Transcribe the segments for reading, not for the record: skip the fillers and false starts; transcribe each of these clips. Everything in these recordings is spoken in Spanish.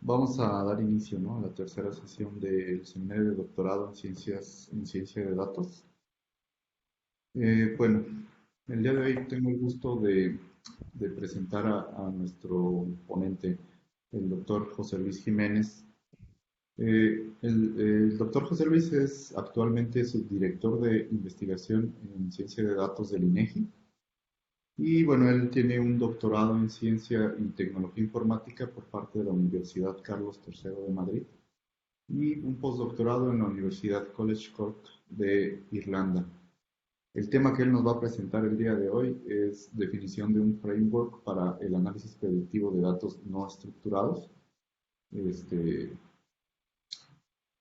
Vamos a dar inicio, ¿no?, a la tercera sesión del seminario de doctorado en ciencia de datos. Bueno, el día de hoy tengo el gusto de presentar a nuestro ponente, el doctor José Luis Jiménez. El doctor José Luis es actualmente subdirector de investigación en ciencia de datos del INEGI. Y bueno, él tiene un doctorado en ciencia y tecnología informática por parte de la Universidad Carlos III de Madrid y un postdoctorado en la Universidad College Cork de Irlanda. El tema que él nos va a presentar el día de hoy es definición de un framework para el análisis predictivo de datos no estructurados. Este,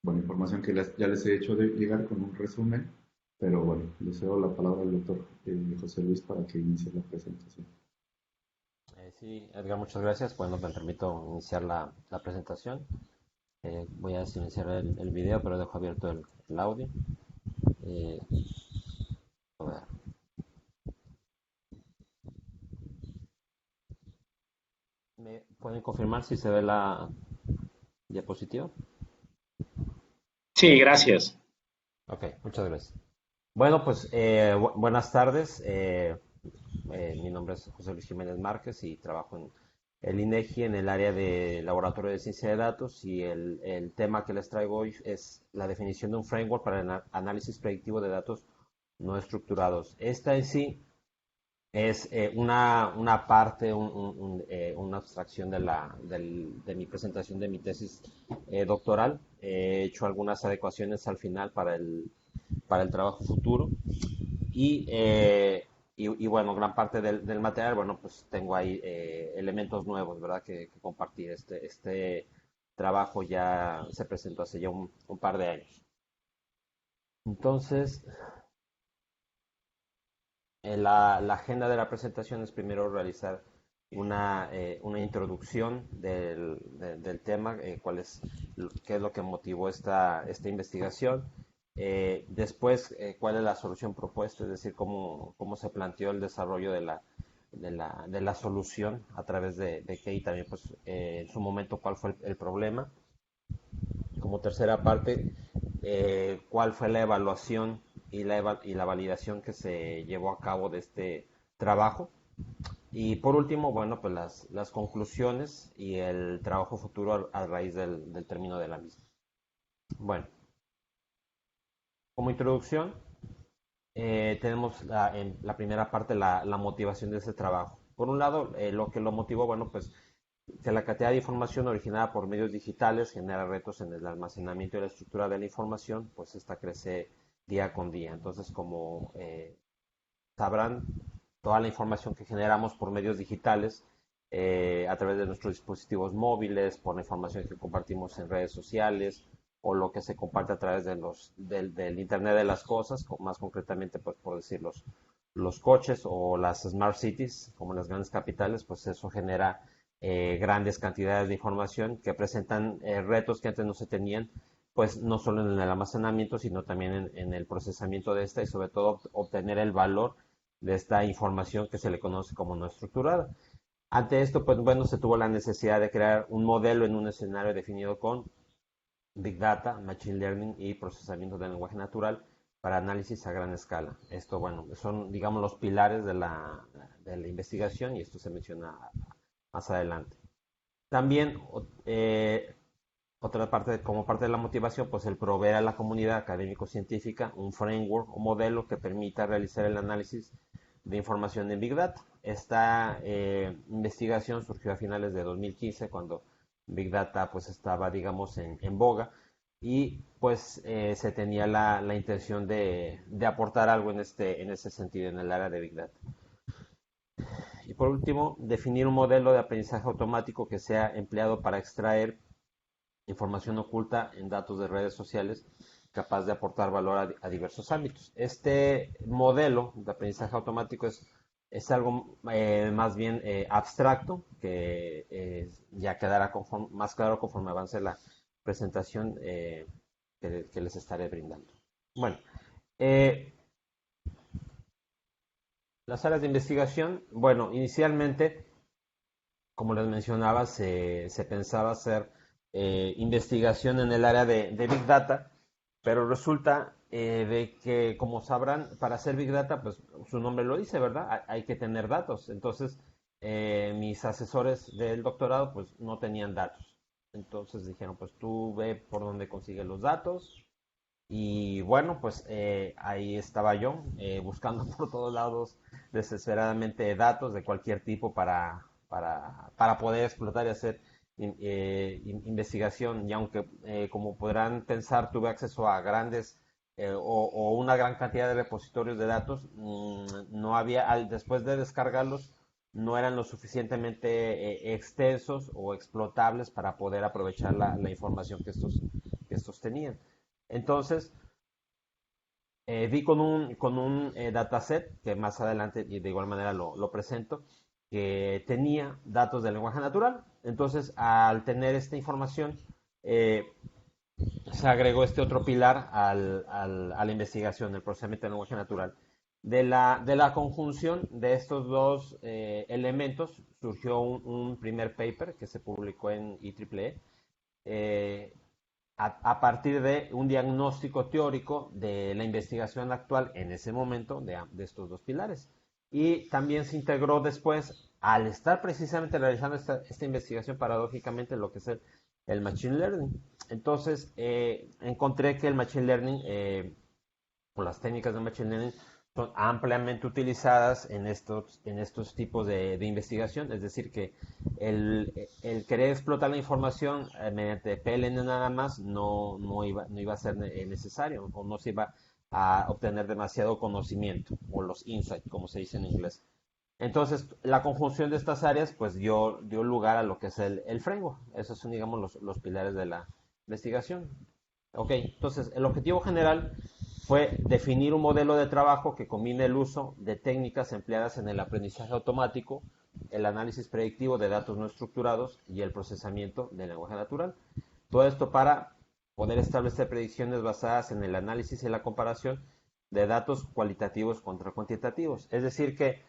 bueno, información que ya les he hecho de llegar con un resumen, pero bueno, le cedo la palabra al doctor José Luis para que inicie la presentación. Sí, Edgar, muchas gracias. Bueno, me permito iniciar la presentación. Voy a silenciar el video, pero dejo abierto el audio. Eh, a ver, ¿me pueden confirmar si se ve la diapositiva? Sí, gracias. Ok, muchas gracias. Bueno, pues buenas tardes. Mi nombre es José Luis Jiménez Márquez y trabajo en el INEGI en el área de Laboratorio de Ciencia de Datos y el tema que les traigo hoy es la definición de un framework para el análisis predictivo de datos no estructurados. Esta en sí es una parte, una abstracción de mi presentación de mi tesis doctoral. He hecho algunas adecuaciones al final para el trabajo futuro y, bueno, gran parte del material, bueno, pues tengo ahí elementos nuevos, ¿verdad? Que compartir. Este trabajo ya se presentó hace ya un par de años. Entonces, la agenda de la presentación es primero realizar una introducción del tema, qué es lo que motivó esta investigación. Después, cuál es la solución propuesta, es decir, cómo se planteó el desarrollo de la solución a través de qué y también, pues, en su momento, cuál fue el problema. Como tercera parte, cuál fue la evaluación y la validación que se llevó a cabo de este trabajo. Y por último, bueno, pues las conclusiones y el trabajo futuro a raíz del término de la misma. Bueno, como introducción, tenemos en la primera parte la motivación de ese trabajo. Por un lado, lo que lo motivó, bueno, pues que la cantidad de información originada por medios digitales genera retos en el almacenamiento y la estructura de la información, pues esta crece día con día. Entonces, como sabrán, toda la información que generamos por medios digitales, a través de nuestros dispositivos móviles, por la información que compartimos en redes sociales, o lo que se comparte a través del Internet de las cosas, más concretamente, pues por decir los coches o las smart cities, como las grandes capitales, pues eso genera grandes cantidades de información que presentan retos que antes no se tenían, pues no solo en el almacenamiento, sino también en el procesamiento de esta y sobre todo obtener el valor de esta información que se le conoce como no estructurada. Ante esto, pues bueno, se tuvo la necesidad de crear un modelo en un escenario definido con Big Data, Machine Learning y procesamiento del lenguaje natural para análisis a gran escala. Esto, bueno, son, digamos, los pilares de la investigación y esto se menciona más adelante. También, otra parte, como parte de la motivación, pues el proveer a la comunidad académico-científica un framework o modelo que permita realizar el análisis de información en Big Data. Esta investigación surgió a finales de 2015 cuando Big Data pues estaba, digamos, en boga y pues se tenía la intención de aportar algo en ese sentido, en el área de Big Data. Y por último, definir un modelo de aprendizaje automático que sea empleado para extraer información oculta en datos de redes sociales capaz de aportar valor a diversos ámbitos. Este modelo de aprendizaje automático es algo más bien abstracto que ya quedará más claro conforme avance la presentación que les estaré brindando. Bueno, eh, las áreas de investigación, bueno, inicialmente, como les mencionaba, se pensaba hacer investigación en el área de Big Data, pero resulta de que, como sabrán, para hacer Big Data, pues su nombre lo dice, ¿verdad? Hay que tener datos. Entonces, mis asesores del doctorado, pues no tenían datos. Entonces dijeron, pues tú ve por dónde consigues los datos. Y bueno, pues ahí estaba yo, buscando por todos lados desesperadamente datos de cualquier tipo para poder explotar y hacer investigación. Y aunque, como podrán pensar, tuve acceso a grandes o una gran cantidad de repositorios de datos, no había, después de descargarlos, no eran lo suficientemente extensos o explotables para poder aprovechar la información que estos tenían. Entonces, vi con un dataset, que más adelante y de igual manera lo presento, que tenía datos de lenguaje natural. Entonces, al tener esta información, eh, se agregó este otro pilar a la investigación, el procesamiento del lenguaje natural. De la conjunción de estos dos elementos surgió un primer paper que se publicó en IEEE, a partir de un diagnóstico teórico de la investigación actual en ese momento de estos dos pilares. Y también se integró después, al estar precisamente realizando esta investigación, paradójicamente, lo que es el Machine Learning. Entonces, encontré que el Machine Learning, o las técnicas de Machine Learning, son ampliamente utilizadas en estos tipos de investigación. Es decir, que el querer explotar la información mediante PLN nada más no iba a ser necesario, o no se iba a obtener demasiado conocimiento, o los insights, como se dice en inglés. Entonces, la conjunción de estas áreas pues dio lugar a lo que es el framework. Esos son, digamos, los pilares de la investigación. Ok, entonces el objetivo general fue definir un modelo de trabajo que combine el uso de técnicas empleadas en el aprendizaje automático, el análisis predictivo de datos no estructurados y el procesamiento del lenguaje natural. Todo esto para poder establecer predicciones basadas en el análisis y la comparación de datos cualitativos contra cuantitativos. Es decir, que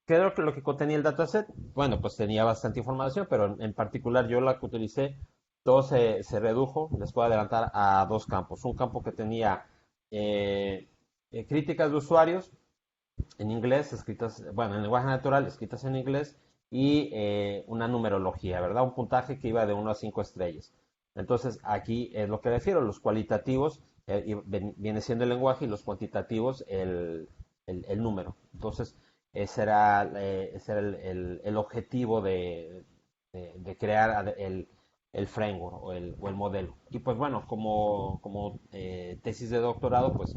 ¿qué es lo que contenía el dataset? Bueno, pues tenía bastante información, pero en particular yo la que utilicé, todo se redujo, les puedo adelantar, a dos campos. Un campo que tenía críticas de usuarios en inglés, escritas, bueno, en lenguaje natural, escritas en inglés, y una numerología, ¿verdad? Un puntaje que iba de 1 a 5 estrellas. Entonces, aquí es lo que refiero, los cualitativos viene siendo el lenguaje y los cuantitativos el número. Entonces, ese era el objetivo de crear el framework o el modelo. Y pues bueno, como tesis de doctorado, pues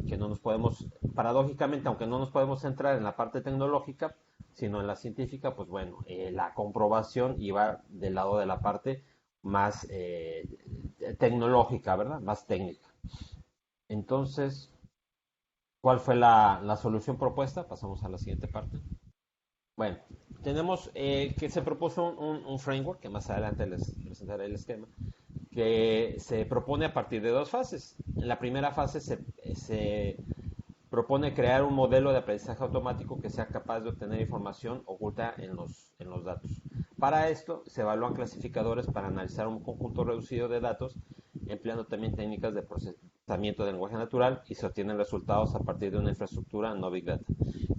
que no nos podemos, paradójicamente, aunque no nos podemos centrar en la parte tecnológica, sino en la científica, pues bueno, la comprobación iba del lado de la parte más tecnológica, ¿verdad? Más técnica. Entonces, ¿cuál fue la solución propuesta? Pasamos a la siguiente parte. Bueno, tenemos que se propuso un framework, que más adelante les presentaré el esquema, que se propone a partir de dos fases. En la primera fase se propone crear un modelo de aprendizaje automático que sea capaz de obtener información oculta en los datos. Para esto se evalúan clasificadores para analizar un conjunto reducido de datos, empleando también técnicas de procesamiento de lenguaje natural, y se obtienen resultados a partir de una infraestructura no Big Data.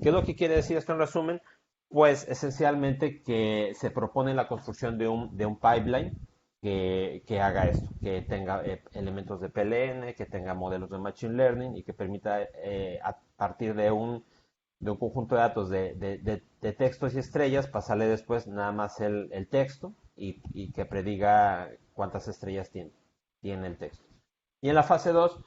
¿Qué es lo que quiere decir esto en resumen? Pues esencialmente que se propone la construcción de un pipeline que haga esto, que tenga elementos de PLN, que tenga modelos de Machine Learning y que permita a partir de un conjunto de datos de textos y estrellas pasarle después nada más el texto y que prediga cuántas estrellas tiene el texto. Y en la fase 2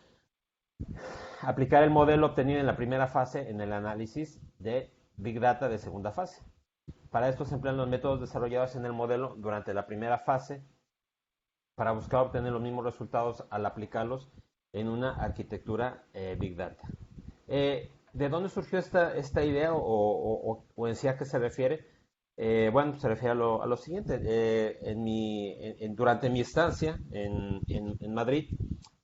aplicar el modelo obtenido en la primera fase en el análisis de Big Data de segunda fase. Para esto se emplean los métodos desarrollados en el modelo durante la primera fase para buscar obtener los mismos resultados al aplicarlos en una arquitectura Big Data. ¿De dónde surgió esta idea o en sí a qué se refiere? Bueno, se refiere a lo siguiente. Durante mi estancia en Madrid,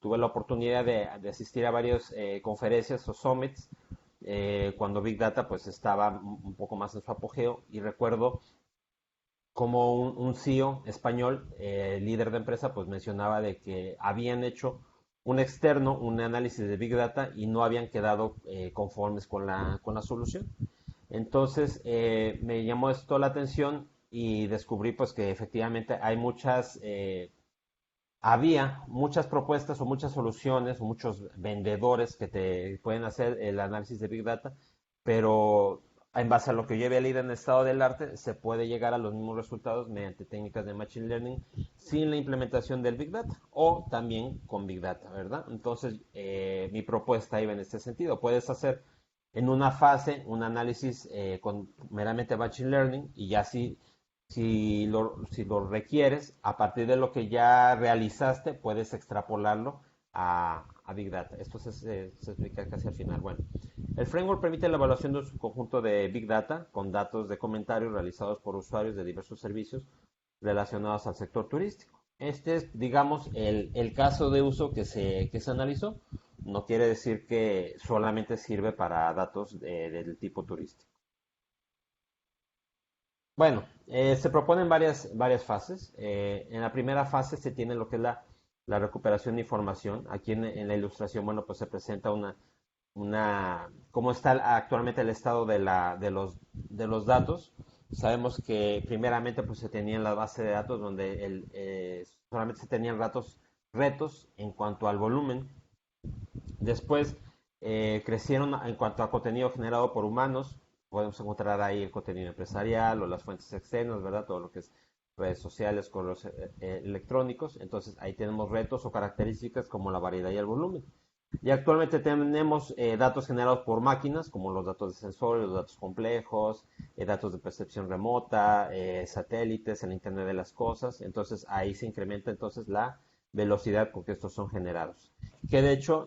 tuve la oportunidad de asistir a varias conferencias o summits cuando Big Data pues estaba un poco más en su apogeo, y recuerdo como un CEO español, líder de empresa, pues mencionaba de que habían hecho un externo, un análisis de Big Data y no habían quedado conformes con la solución. Entonces me llamó esto la atención y descubrí pues que efectivamente había muchas propuestas o muchas soluciones o muchos vendedores que te pueden hacer el análisis de Big Data, pero en base a lo que yo había leído en el estado del arte, se puede llegar a los mismos resultados mediante técnicas de Machine Learning sin la implementación del Big Data o también con Big Data, ¿verdad? Entonces, mi propuesta iba en este sentido. Puedes hacer en una fase un análisis con meramente Machine Learning y ya si lo requieres, a partir de lo que ya realizaste, puedes extrapolarlo a Big Data. Esto se explica casi al final. Bueno, el framework permite la evaluación de un subconjunto de Big Data con datos de comentarios realizados por usuarios de diversos servicios relacionados al sector turístico. Este es, digamos, el caso de uso que se analizó. No quiere decir que solamente sirve para datos del tipo turístico. Bueno, se proponen varias fases. En la primera fase se tiene lo que es la recuperación de información. Aquí en la ilustración, bueno, pues se presenta cómo está actualmente el estado de los datos. Sabemos que primeramente pues se tenía en la base de datos donde solamente se tenían retos en cuanto al volumen. Después crecieron en cuanto a contenido generado por humanos. Podemos encontrar ahí el contenido empresarial o las fuentes externas, ¿verdad? Todo lo que es redes sociales, correos electrónicos. Entonces ahí tenemos retos o características como la variedad y el volumen. Y actualmente tenemos datos generados por máquinas, como los datos de sensores, los datos complejos, datos de percepción remota, satélites, el Internet de las cosas. Entonces ahí se incrementa entonces la velocidad con que estos son generados. Que de hecho,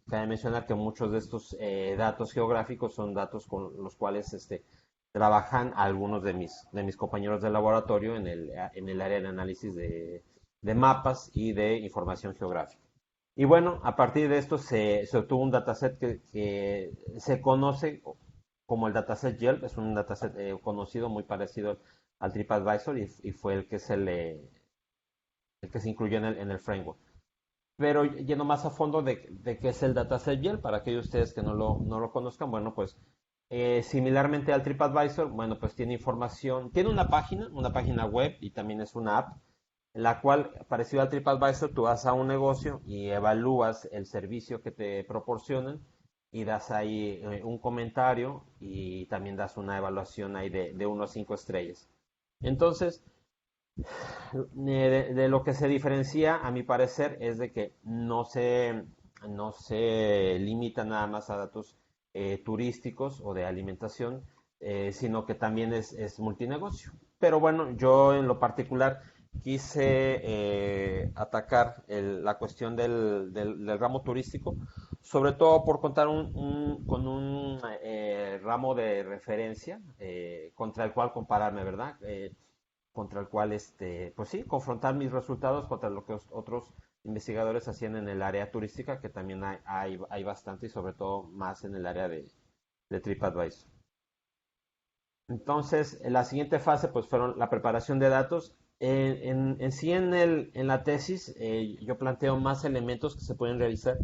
cabe mencionar que muchos de estos datos geográficos son datos con los cuales trabajan algunos de mis compañeros de laboratorio en el área de análisis de mapas y de información geográfica. Y bueno, a partir de esto se obtuvo un dataset que se conoce como el dataset Yelp. Es un dataset conocido, muy parecido al TripAdvisor y fue el que se incluyó en el framework. Pero yendo más a fondo de qué es el dataset Yelp, para aquellos de ustedes que no lo conozcan, bueno, pues similarmente al TripAdvisor, bueno, pues tiene información, tiene una página web y también es una app, en la cual, parecido al TripAdvisor, tú vas a un negocio y evalúas el servicio que te proporcionan y das ahí un comentario y también das una evaluación ahí de 1 a 5 estrellas. Entonces, de lo que se diferencia, a mi parecer, es de que no se limita nada más a datos turísticos o de alimentación, sino que también es multinegocio. Pero bueno, yo en lo particular quise atacar la cuestión del ramo turístico, sobre todo por contar con un ramo de referencia contra el cual compararme, ¿verdad? Contra el cual, pues sí, confrontar mis resultados contra lo que otros investigadores hacían en el área turística, que también hay bastante y sobre todo más en el área de TripAdvisor. Entonces, en la siguiente fase, pues fueron la preparación de datos. En sí, en la tesis, yo planteo más elementos que se pueden realizar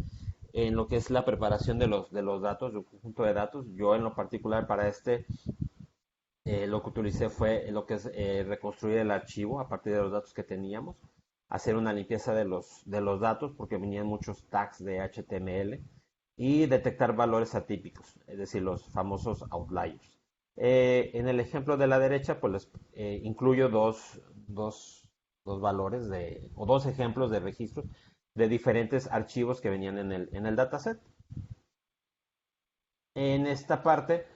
en lo que es la preparación de los datos, de un conjunto de datos. Yo, en lo particular, para lo que utilicé fue lo que es reconstruir el archivo a partir de los datos que teníamos, hacer una limpieza de los datos porque venían muchos tags de HTML y detectar valores atípicos, es decir, los famosos outliers. En el ejemplo de la derecha, pues incluyo dos valores o dos ejemplos de registros de diferentes archivos que venían en el dataset. En esta parte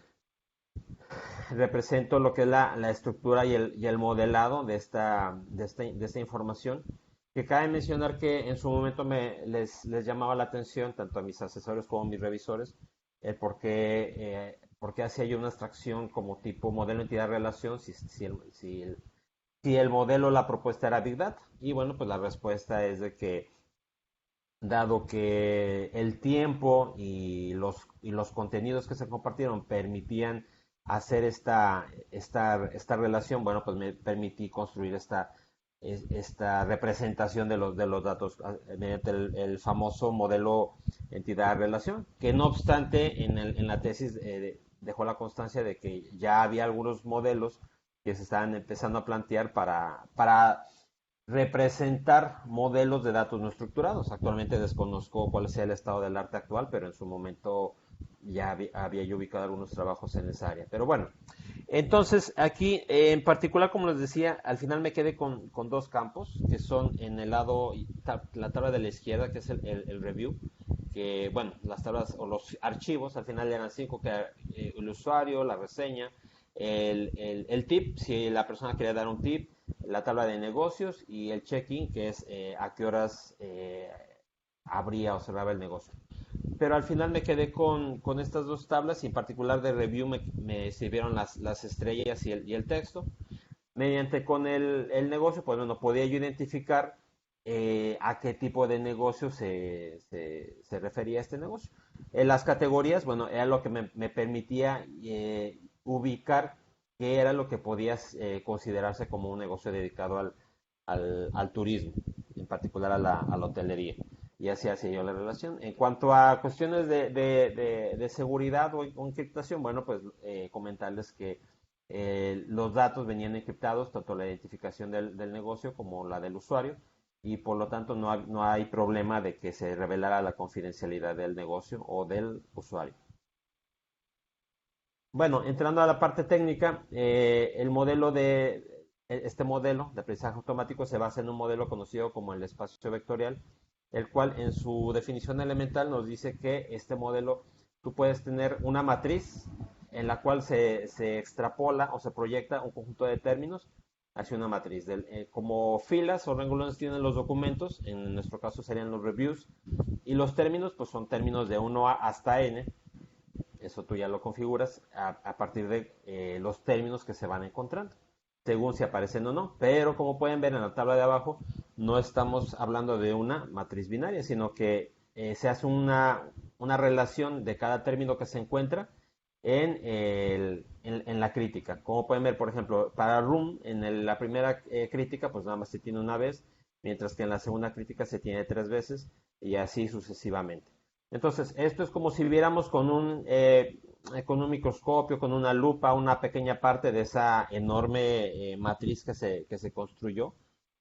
represento lo que es la estructura y el modelado de esta información, que cabe mencionar que en su momento les llamaba la atención tanto a mis asesores como a mis revisores el por qué hacía yo una abstracción como tipo modelo entidad relación si el modelo, la propuesta era Big Data. Y bueno, pues la respuesta es de que dado que el tiempo y los contenidos que se compartieron permitían hacer esta relación, bueno, pues me permití construir esta representación de los datos mediante el famoso modelo entidad-relación, que no obstante en la tesis dejó la constancia de que ya había algunos modelos que se estaban empezando a plantear para representar modelos de datos no estructurados. Actualmente desconozco cuál sea el estado del arte actual, pero en su momento ya había yo ubicado algunos trabajos en esa área. Pero bueno, entonces aquí en particular, como les decía, al final me quedé con dos campos, que son en el lado, la tabla de la izquierda, que es el review, que bueno, las tablas o los archivos al final eran cinco, que era, el usuario, la reseña, el tip, si la persona quería dar un tip, la tabla de negocios y el check-in, que es a qué horas abría o cerraba el negocio. Pero al final me quedé con estas dos tablas y en particular de review me sirvieron las estrellas y el texto. Mediante con el negocio, pues bueno, podía yo identificar a qué tipo de negocio se refería este negocio. En las categorías, bueno, era lo que me permitía ubicar qué era lo que podía considerarse como un negocio dedicado al turismo, en particular a la hotelería. Y así hacía yo la relación. En cuanto a cuestiones de seguridad o encriptación, bueno, pues comentarles que los datos venían encriptados, tanto la identificación del negocio como la del usuario, y por lo tanto no hay problema de que se revelara la confidencialidad del negocio o del usuario. Bueno, entrando a la parte técnica, este modelo de aprendizaje automático se basa en un modelo conocido como el espacio vectorial, el cual en su definición elemental nos dice que este modelo tú puedes tener una matriz en la cual se extrapola o se proyecta un conjunto de términos hacia una matriz. Como filas o renglones tienen los documentos, en nuestro caso serían los reviews, y los términos pues son términos de 1 hasta n. Eso tú ya lo configuras a partir de los términos que se van encontrando, según si aparecen o no. Pero como pueden ver en la tabla de abajo, no estamos hablando de una matriz binaria, sino que se hace una relación de cada término que se encuentra en la crítica. Como pueden ver, por ejemplo, para room, la primera crítica, pues nada más se tiene una vez, mientras que en la segunda crítica se tiene 3 veces, y así sucesivamente. Entonces, esto es como si viéramos con un microscopio, con una lupa, una pequeña parte de esa enorme matriz que se construyó,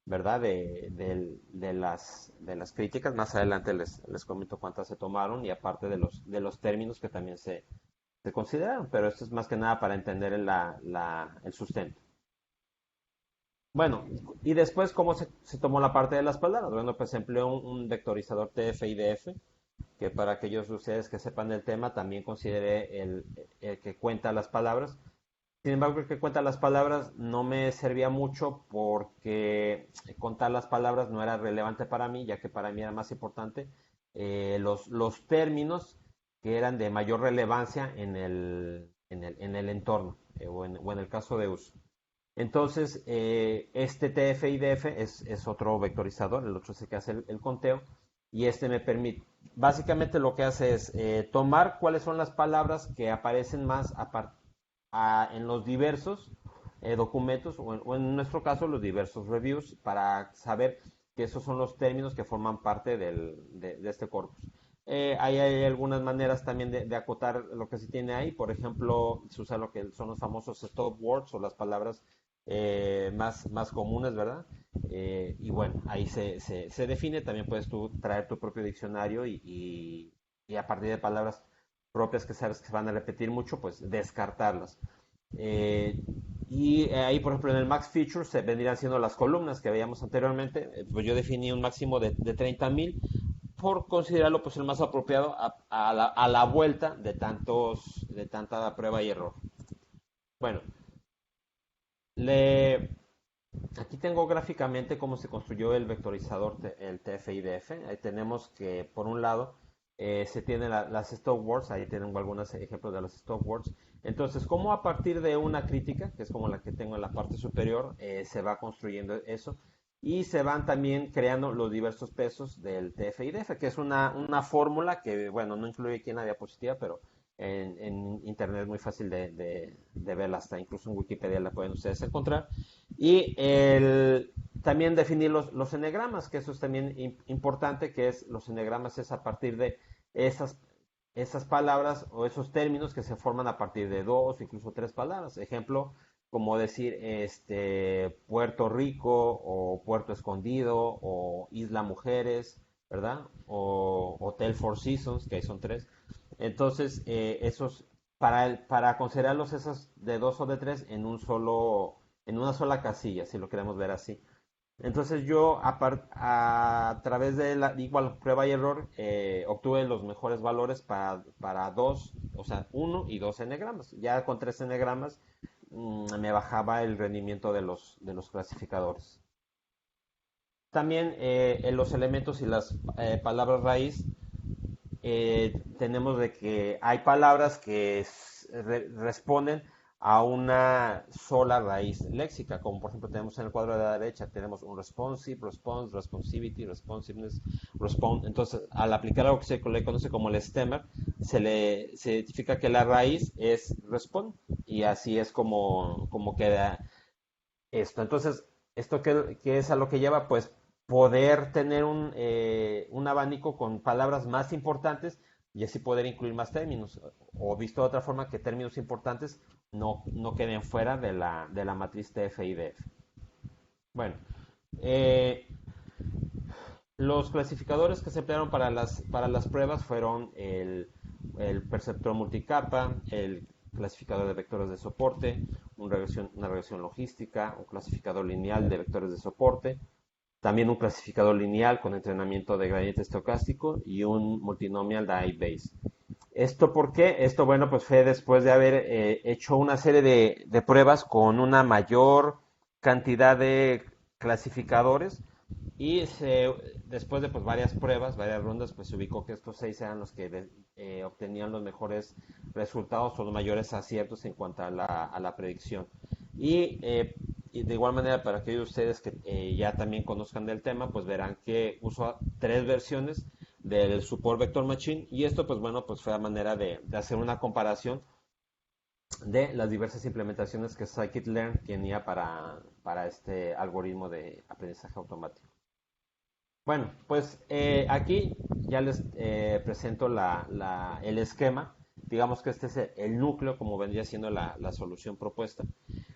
¿verdad? De las críticas. Más adelante les comento cuántas se tomaron y aparte de los términos que también se consideraron, pero esto es más que nada para entender el sustento. Bueno, y después, ¿cómo se tomó la parte de las palabras? Bueno, pues empleó un vectorizador TF-IDF, que para aquellos de ustedes que sepan del tema, también consideré el que cuenta las palabras. Sin embargo, el que cuenta las palabras no me servía mucho porque contar las palabras no era relevante para mí, ya que para mí era más importante los términos que eran de mayor relevancia en el entorno o en el caso de uso. Entonces, este TF-IDF es otro vectorizador, el otro es el que hace el conteo, y este me permite, básicamente lo que hace es tomar cuáles son las palabras que aparecen más en los diversos documentos, o en nuestro caso los diversos reviews, para saber que esos son los términos que forman parte de este corpus. Ahí hay algunas maneras también de acotar lo que se tiene ahí. Por ejemplo, se usa lo que son los famosos stop words o las palabras más comunes, ¿verdad? Y bueno, ahí se define. También puedes tú traer tu propio diccionario y a partir de palabras propias que sabes que se van a repetir mucho, pues descartarlas. Eh, y ahí, por ejemplo, en el Max Feature se vendrían siendo las columnas que veíamos anteriormente. Pues yo definí un máximo de 30,000 por considerarlo pues el más apropiado a la vuelta de tanta prueba y error. Bueno, le, aquí tengo gráficamente cómo se construyó el vectorizador, el TF-IDF. Ahí tenemos que, por un lado, se tienen las stop words. Ahí tengo algunos ejemplos de los stop words. Entonces, cómo a partir de una crítica, que es como la que tengo en la parte superior, se va construyendo eso. Y se van también creando los diversos pesos del TF-IDF, que es una fórmula que, bueno, no incluye aquí en la diapositiva, pero en internet, muy fácil de verla, hasta incluso en Wikipedia la pueden ustedes encontrar. Y también definir los enegramas, que eso es también importante, que es los enegramas es a partir de esas palabras o esos términos que se forman a partir de dos, incluso tres palabras. Ejemplo, como decir Puerto Rico o Puerto Escondido o Isla Mujeres, ¿verdad? O Hotel Four Seasons, que ahí son tres. Entonces, para considerarlos esos de dos o de tres en una sola casilla, si lo queremos ver así. Entonces yo a través de la igual prueba y error obtuve los mejores valores para dos, o sea, uno y dos enegramas. Ya con tres enegramas me bajaba el rendimiento de los clasificadores. También en los elementos y las palabras raíz tenemos de que hay palabras que responden a una sola raíz léxica, como por ejemplo tenemos en el cuadro de la derecha, tenemos un responsive, response, responsivity, responsiveness, respond. Entonces, al aplicar algo que se le conoce como el stemmer, se identifica que la raíz es respond, y así es como queda esto. Entonces, ¿esto qué es a lo que lleva? Pues poder tener un abanico con palabras más importantes y así poder incluir más términos. O visto de otra forma, que términos importantes no queden fuera de la matriz TF y DF. Bueno, eh, los clasificadores que se emplearon para las pruebas fueron el perceptor multicapa, el clasificador de vectores de soporte, una regresión logística, un clasificador lineal de vectores de soporte, también un clasificador lineal con entrenamiento de gradiente estocástico y un multinomial de I-Base. ¿Esto por qué? Esto, bueno, pues fue después de haber hecho una serie de pruebas con una mayor cantidad de clasificadores y después de pues, varias pruebas, varias rondas, pues se ubicó que estos 6 eran los que obtenían los mejores resultados o los mayores aciertos en cuanto a la predicción. Y de igual manera, para aquellos de ustedes que ya también conozcan del tema, pues verán que uso 3 versiones del Support Vector Machine, y esto pues bueno, pues fue la manera de hacer una comparación de las diversas implementaciones que Scikit-learn tenía para este algoritmo de aprendizaje automático. Bueno, pues aquí ya les presento el esquema. Digamos que este es el núcleo, como vendría siendo la solución propuesta.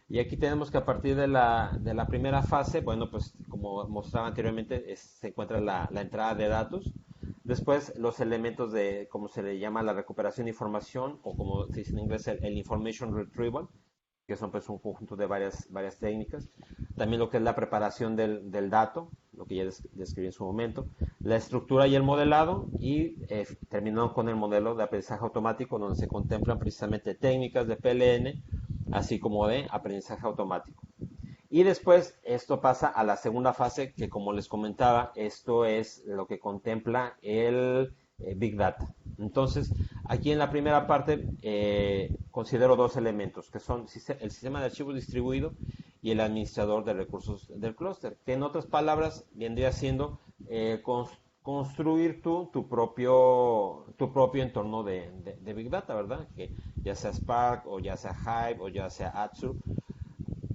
Y aquí tenemos que a partir de la primera fase, bueno, pues como mostraba anteriormente, se encuentra la entrada de datos. Después los elementos de, como se le llama, la recuperación de información, o como se dice en inglés, el information retrieval, que son pues un conjunto de varias técnicas. También lo que es la preparación del dato, lo que ya describí en su momento, la estructura y el modelado, y terminando con el modelo de aprendizaje automático, donde se contemplan precisamente técnicas de PLN, así como de aprendizaje automático. Y después esto pasa a la segunda fase, que como les comentaba, esto es lo que contempla el Big Data. Entonces, aquí en la primera parte considero dos elementos, que son el sistema de archivos distribuido y el administrador de recursos del clúster, que en otras palabras vendría siendo construir tu propio entorno de Big Data, ¿verdad? Que ya sea Spark, o ya sea Hive, o ya sea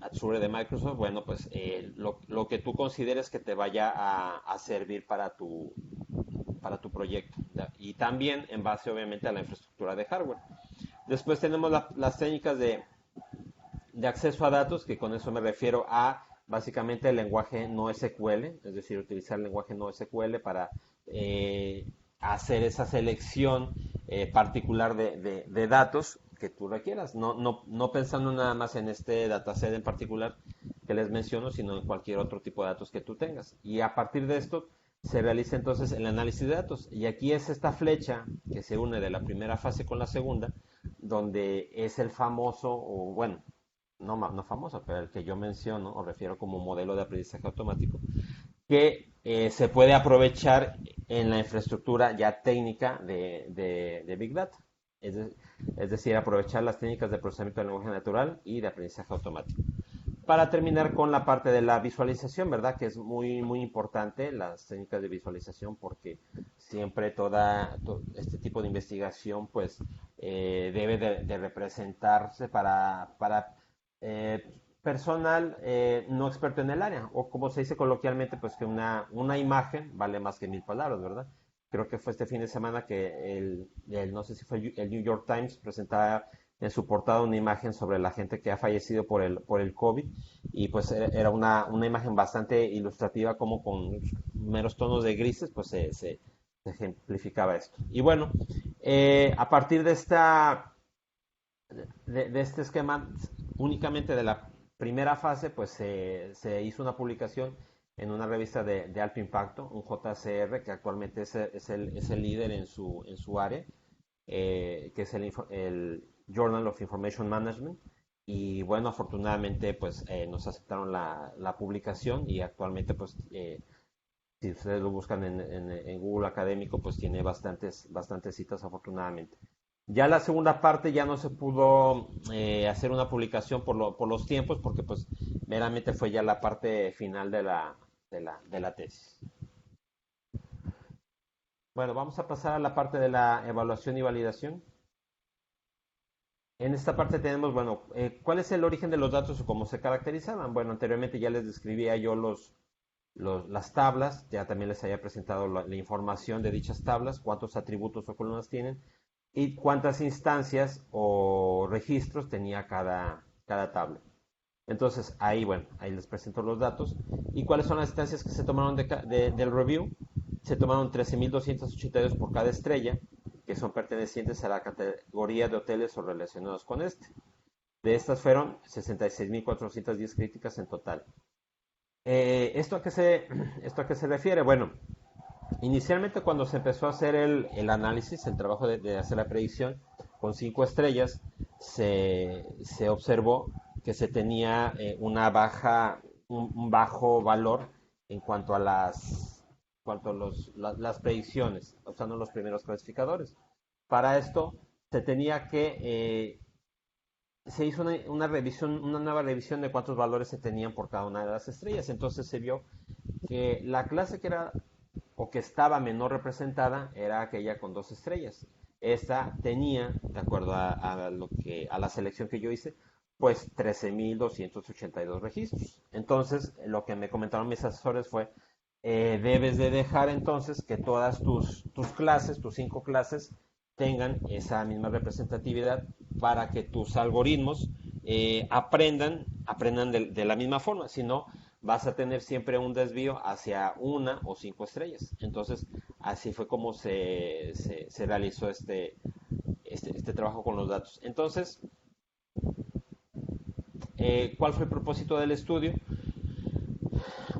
Azure de Microsoft, bueno, pues lo que tú consideres que te vaya a servir para tu proyecto. ¿Ya? Y también en base, obviamente, a la infraestructura de hardware. Después tenemos las técnicas de acceso a datos, que con eso me refiero a básicamente el lenguaje no SQL, es decir, utilizar el lenguaje no SQL para hacer esa selección particular de datos que tú requieras, no pensando nada más en este dataset en particular que les menciono, sino en cualquier otro tipo de datos que tú tengas. Y a partir de esto se realiza entonces el análisis de datos. Y aquí es esta flecha que se une de la primera fase con la segunda, donde es el famoso, o bueno, no famoso, pero el que yo menciono o refiero como modelo de aprendizaje automático, que se puede aprovechar en la infraestructura ya técnica de Big Data. Es decir, aprovechar las técnicas de procesamiento del lenguaje natural y de aprendizaje automático. Para terminar con la parte de la visualización, ¿verdad? Que es muy, muy importante las técnicas de visualización, porque siempre todo este tipo de investigación, pues, debe de representarse para personal no experto en el área, o como se dice coloquialmente, pues que una imagen vale más que 1000 palabras, ¿verdad? Creo que fue este fin de semana que no sé si fue el New York Times, presentaba en su portada una imagen sobre la gente que ha fallecido por el COVID, y pues era una imagen bastante ilustrativa, como con meros tonos de grises, pues se ejemplificaba esto. Y bueno, a partir de este esquema, únicamente de la primera fase, pues se hizo una publicación en una revista de alto impacto, un JCR, que actualmente es el líder en su área, que es el Journal of Information Management. Y bueno, afortunadamente, pues nos aceptaron la publicación, y actualmente, pues, si ustedes lo buscan en Google Académico, pues tiene bastantes citas, afortunadamente. Ya la segunda parte ya no se pudo hacer una publicación por los tiempos, porque pues meramente fue ya la parte final de la tesis. Bueno, vamos a pasar a la parte de la evaluación y validación. En esta parte tenemos, bueno, ¿cuál es el origen de los datos o cómo se caracterizaban? Bueno, anteriormente ya les describía yo las tablas, ya también les había presentado la información de dichas tablas, cuántos atributos o columnas tienen y cuántas instancias o registros tenía cada tabla. Entonces, ahí, bueno, ahí les presento los datos. ¿Y cuáles son las instancias que se tomaron del review? Se tomaron 13.282 por cada estrella, que son pertenecientes a la categoría de hoteles o relacionados con este. De estas fueron 66.410 críticas en total. ¿Esto a qué se refiere? Bueno, inicialmente, cuando se empezó a hacer el análisis, el trabajo de hacer la predicción con 5 estrellas, se observó que se tenía un bajo valor en cuanto a las predicciones, usando los primeros clasificadores. Para esto se hizo una revisión, una nueva revisión de cuántos valores se tenían por cada una de las estrellas. Entonces se vio que la clase que era o que estaba menor representada era aquella con 2 estrellas. Esta tenía, de acuerdo a la selección que yo hice, pues 13.282 registros. Entonces, lo que me comentaron mis asesores fue, debes de dejar entonces que todas tus clases, tus 5 clases, tengan esa misma representatividad, para que tus algoritmos aprendan de la misma forma. Si no, vas a tener siempre un desvío hacia 1 o 5 estrellas. Entonces, así fue como se realizó este trabajo con los datos. Entonces, ¿cuál fue el propósito del estudio?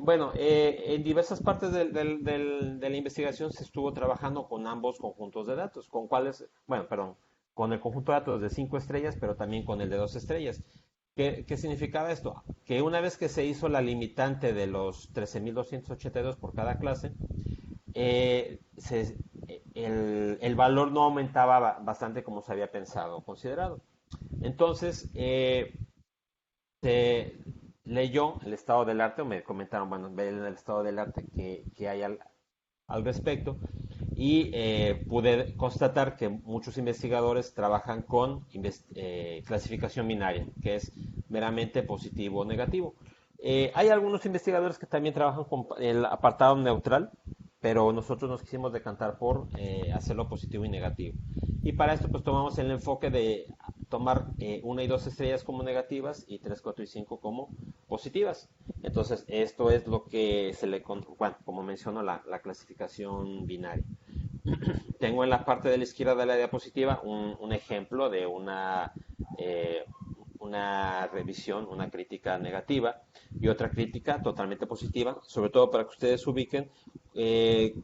Bueno, en diversas partes de la investigación se estuvo trabajando con ambos conjuntos de datos, bueno, perdón, con el conjunto de datos de 5 estrellas, pero también con el de 2 estrellas. ¿Qué significaba esto? Que una vez que se hizo la limitante de los 13.282 por cada clase, el valor no aumentaba bastante como se había pensado o considerado. Entonces, se leyó el estado del arte, o me comentaron, bueno, ven el estado del arte que hay al respecto, y pude constatar que muchos investigadores trabajan con clasificación binaria, que es meramente positivo o negativo. Hay algunos investigadores que también trabajan con el apartado neutral, pero nosotros nos quisimos decantar por hacerlo positivo y negativo. Y para esto, pues tomamos el enfoque de tomar 1 y 2 estrellas como negativas y 3, 4 y 5 como positivas. Entonces, esto es lo que bueno, como menciono, la clasificación binaria. Tengo en la parte de la izquierda de la diapositiva un ejemplo de una revisión, una crítica negativa y otra crítica totalmente positiva, sobre todo para que ustedes ubiquen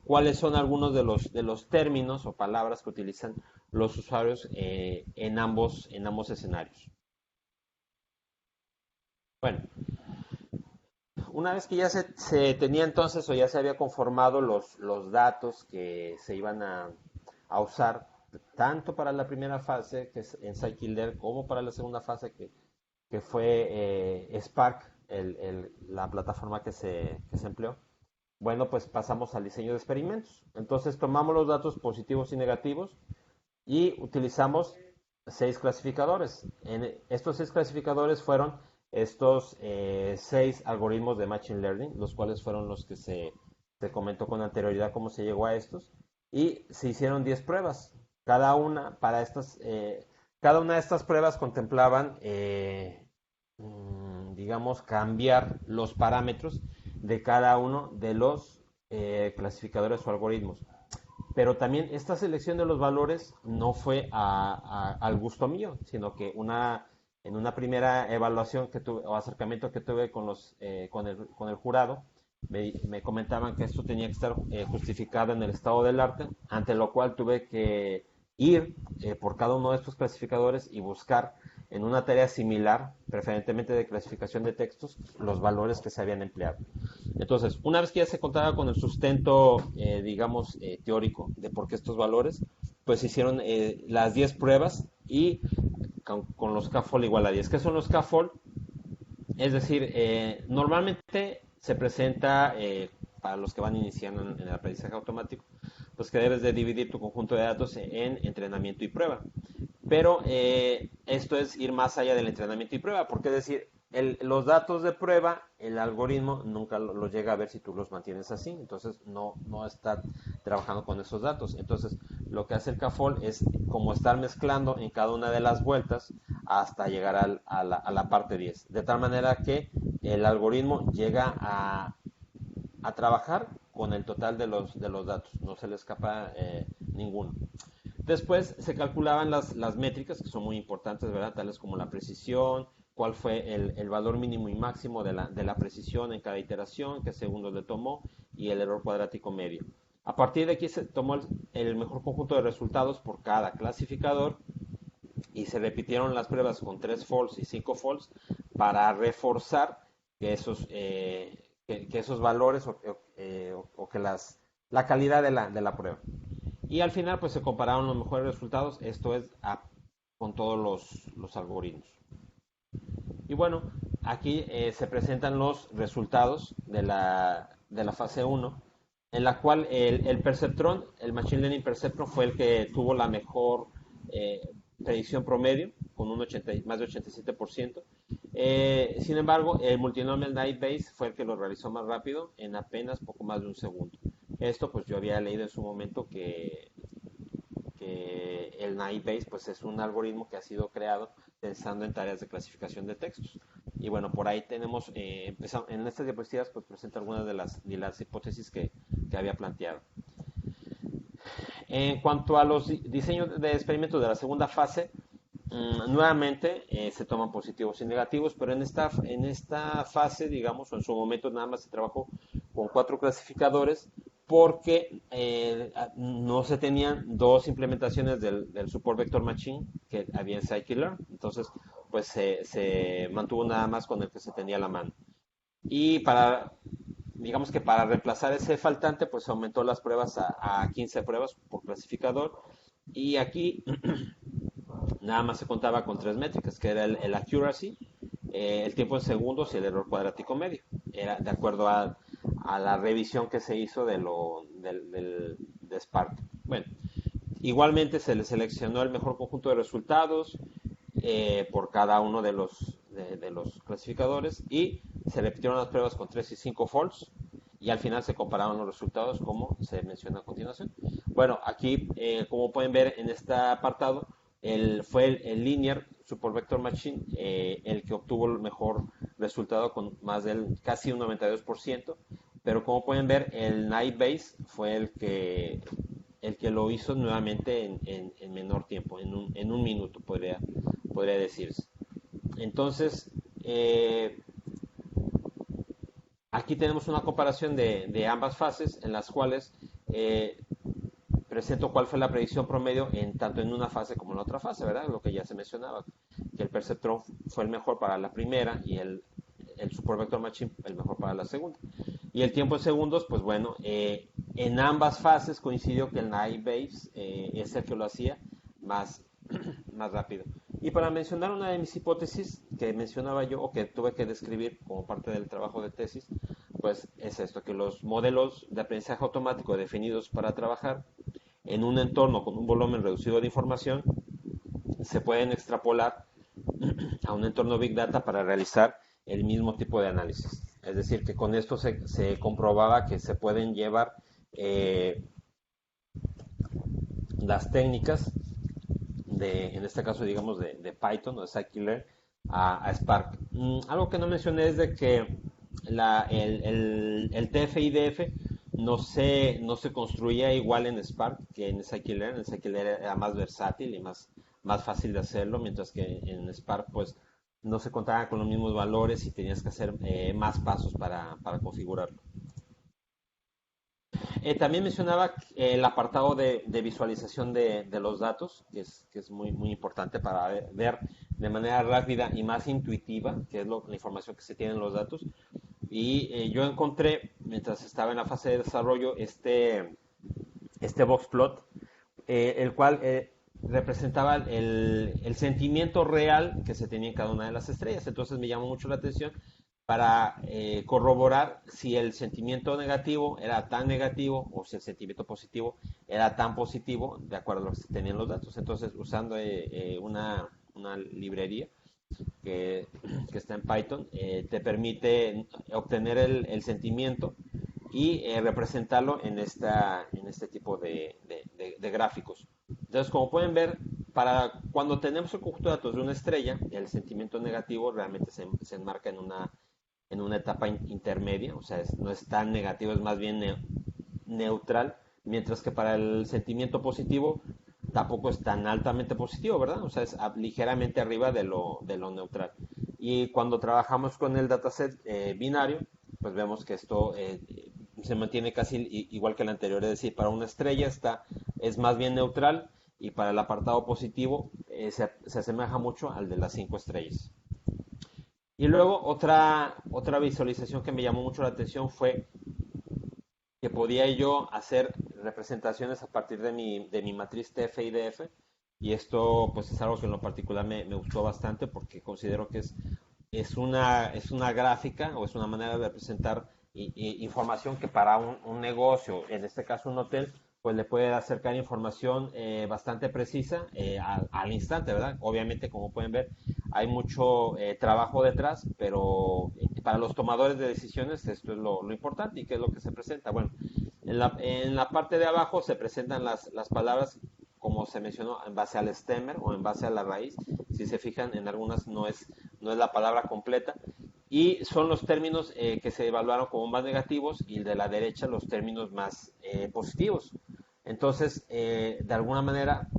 cuáles son algunos de los términos o palabras que utilizan los usuarios en ambos escenarios. Bueno, una vez que ya se tenía entonces, o ya se había conformado los datos que se iban a usar, tanto para la primera fase, que es en Scikit-Learn, como para la segunda fase, que fue Spark, la plataforma que se empleó. Bueno, pues pasamos al diseño de experimentos. Entonces tomamos los datos positivos y negativos y utilizamos 6 clasificadores. Estos 6 clasificadores fueron estos 6 algoritmos de Machine Learning, los cuales fueron los que se comentó con anterioridad cómo se llegó a estos. Y se hicieron 10 pruebas. Cada una, cada una de estas pruebas contemplaban, digamos, cambiar los parámetros de cada uno de los clasificadores o algoritmos. Pero también esta selección de los valores no fue al gusto mío, sino que en una primera evaluación que tuve o acercamiento que tuve con el jurado, me comentaban que esto tenía que estar justificado en el estado del arte, ante lo cual tuve que ir por cada uno de estos clasificadores y buscar en una tarea similar, preferentemente de clasificación de textos, los valores que se habían empleado. Entonces, una vez que ya se contaba con el sustento, digamos, teórico de por qué estos valores, pues se hicieron las 10 pruebas y con los CAFOL igual a 10. ¿Qué son los CAFOL? Es decir, normalmente se presenta, para los que van iniciando en el aprendizaje automático, pues que debes de dividir tu conjunto de datos en entrenamiento y prueba. Pero esto es ir más allá del entrenamiento y prueba, porque es decir, los datos de prueba, el algoritmo nunca los llega a ver si tú los mantienes así, entonces no está trabajando con esos datos. Entonces, lo que hace el CAFOL es como estar mezclando en cada una de las vueltas hasta llegar a la parte 10, de tal manera que el algoritmo llega a trabajar con el total de los datos, no se le escapa ninguno. Después se calculaban las métricas, que son muy importantes, ¿verdad? Tales como la precisión, cuál fue el valor mínimo y máximo de la precisión en cada iteración, qué segundos le tomó y el error cuadrático medio. A partir de aquí se tomó el mejor conjunto de resultados por cada clasificador y se repitieron las pruebas con 3 false y 5 false para reforzar que esos valores o que la calidad de la prueba. Y al final pues se compararon los mejores resultados, esto es con todos los algoritmos. Y bueno, aquí se presentan los resultados de la fase 1, en la cual el perceptrón, el Machine Learning Perceptron fue el que tuvo la mejor predicción promedio, con un más de 87%. Sin embargo, el Multinomial Naive Bayes fue el que lo realizó más rápido, en apenas poco más de un segundo. Esto pues yo había leído en su momento que el Naive Bayes pues es un algoritmo que ha sido creado pensando en tareas de clasificación de textos. Y bueno, por ahí tenemos, en estas diapositivas pues presenta algunas de las hipótesis que había planteado. En cuanto a los diseños de experimentos de la segunda fase, nuevamente se toman positivos y negativos, pero en esta fase, digamos, o en su momento nada más se trabajó con 4 clasificadores porque no se tenían 2 implementaciones del Support Vector Machine que había en Scikit-Learn. Entonces, pues se mantuvo nada más con el que se tenía a la mano. Y digamos que para reemplazar ese faltante, pues se aumentó las pruebas a 15 pruebas por clasificador. Y aquí nada más se contaba con 3 métricas, que era el accuracy, el tiempo en segundos y el error cuadrático medio. Era de acuerdo a la revisión que se hizo de Spark. Bueno, igualmente se le seleccionó el mejor conjunto de resultados por cada uno de los clasificadores y se repitieron las pruebas con 3 y 5 false y al final se compararon los resultados como se menciona a continuación. Bueno, aquí como pueden ver en este apartado fue el Linear Support Vector Machine el que obtuvo el mejor resultado con más del casi un 92%, pero como pueden ver el Naive Bayes fue el que lo hizo nuevamente en menor tiempo, en un minuto podría decirse. Entonces, aquí tenemos una comparación de ambas fases en las cuales presento cuál fue la predicción promedio tanto en una fase como en la otra fase, ¿verdad? Lo que ya se mencionaba, que el perceptrón fue el mejor para la primera y el Support Vector Machine el mejor para la segunda. Y el tiempo en segundos, pues bueno, en ambas fases coincidió que el Naive Bayes es el que lo hacía más rápido. Y para mencionar una de mis hipótesis que mencionaba yo o que tuve que describir como parte del trabajo de tesis, pues es esto, que los modelos de aprendizaje automático definidos para trabajar en un entorno con un volumen reducido de información se pueden extrapolar a un entorno Big Data para realizar el mismo tipo de análisis. Es decir, que con esto se comprobaba que se pueden llevar las técnicas en este caso, digamos, de Python o de Scikit-Learn a Spark. Algo que no mencioné es de que el TF-IDF no se construía igual en Spark que en Scikit-Learn. En Scikit-Learn era más versátil y más fácil de hacerlo, mientras que en Spark, pues, no se contaban con los mismos valores y tenías que hacer más pasos para configurarlo. También mencionaba el apartado de visualización de los datos, que es muy importante para ver de manera rápida y más intuitiva qué es la información que se tiene en los datos. Y yo encontré, mientras estaba en la fase de desarrollo, este boxplot, el cual representaba el sentimiento real que se tenía en cada una de las estrellas. Entonces me llamó mucho la atención para corroborar si el sentimiento negativo era tan negativo o si el sentimiento positivo era tan positivo de acuerdo a lo que se tenían los datos. Entonces, usando una librería que está en Python, te permite obtener el sentimiento y representarlo en este tipo de gráficos. Entonces, como pueden ver, para cuando tenemos el conjunto de datos de una estrella, el sentimiento negativo realmente se enmarca en una etapa intermedia, o sea, no es tan negativo, es más bien neutral, mientras que para el sentimiento positivo tampoco es tan altamente positivo, ¿verdad? O sea, es ligeramente arriba de lo neutral. Y cuando trabajamos con el dataset binario, pues vemos que esto se mantiene casi igual que el anterior, es decir, para una estrella es más bien neutral y para el apartado positivo se asemeja mucho al de las 5 estrellas. Y luego otra visualización que me llamó mucho la atención fue que podía yo hacer representaciones a partir de mi matriz TF-IDF, y esto pues es algo que en lo particular me gustó bastante porque considero que es una gráfica o es una manera de representar información que para un negocio, en este caso un hotel, pues le puede acercar información bastante precisa al instante, ¿verdad? Obviamente, como pueden ver, hay mucho trabajo detrás, pero para los tomadores de decisiones esto es lo importante y qué es lo que se presenta. Bueno, en la parte de abajo se presentan las palabras como se mencionó en base al stemmer o en base a la raíz. Si se fijan, en algunas no es la palabra completa. Y son los términos que se evaluaron como más negativos y de la derecha los términos más positivos. Entonces, de alguna manera,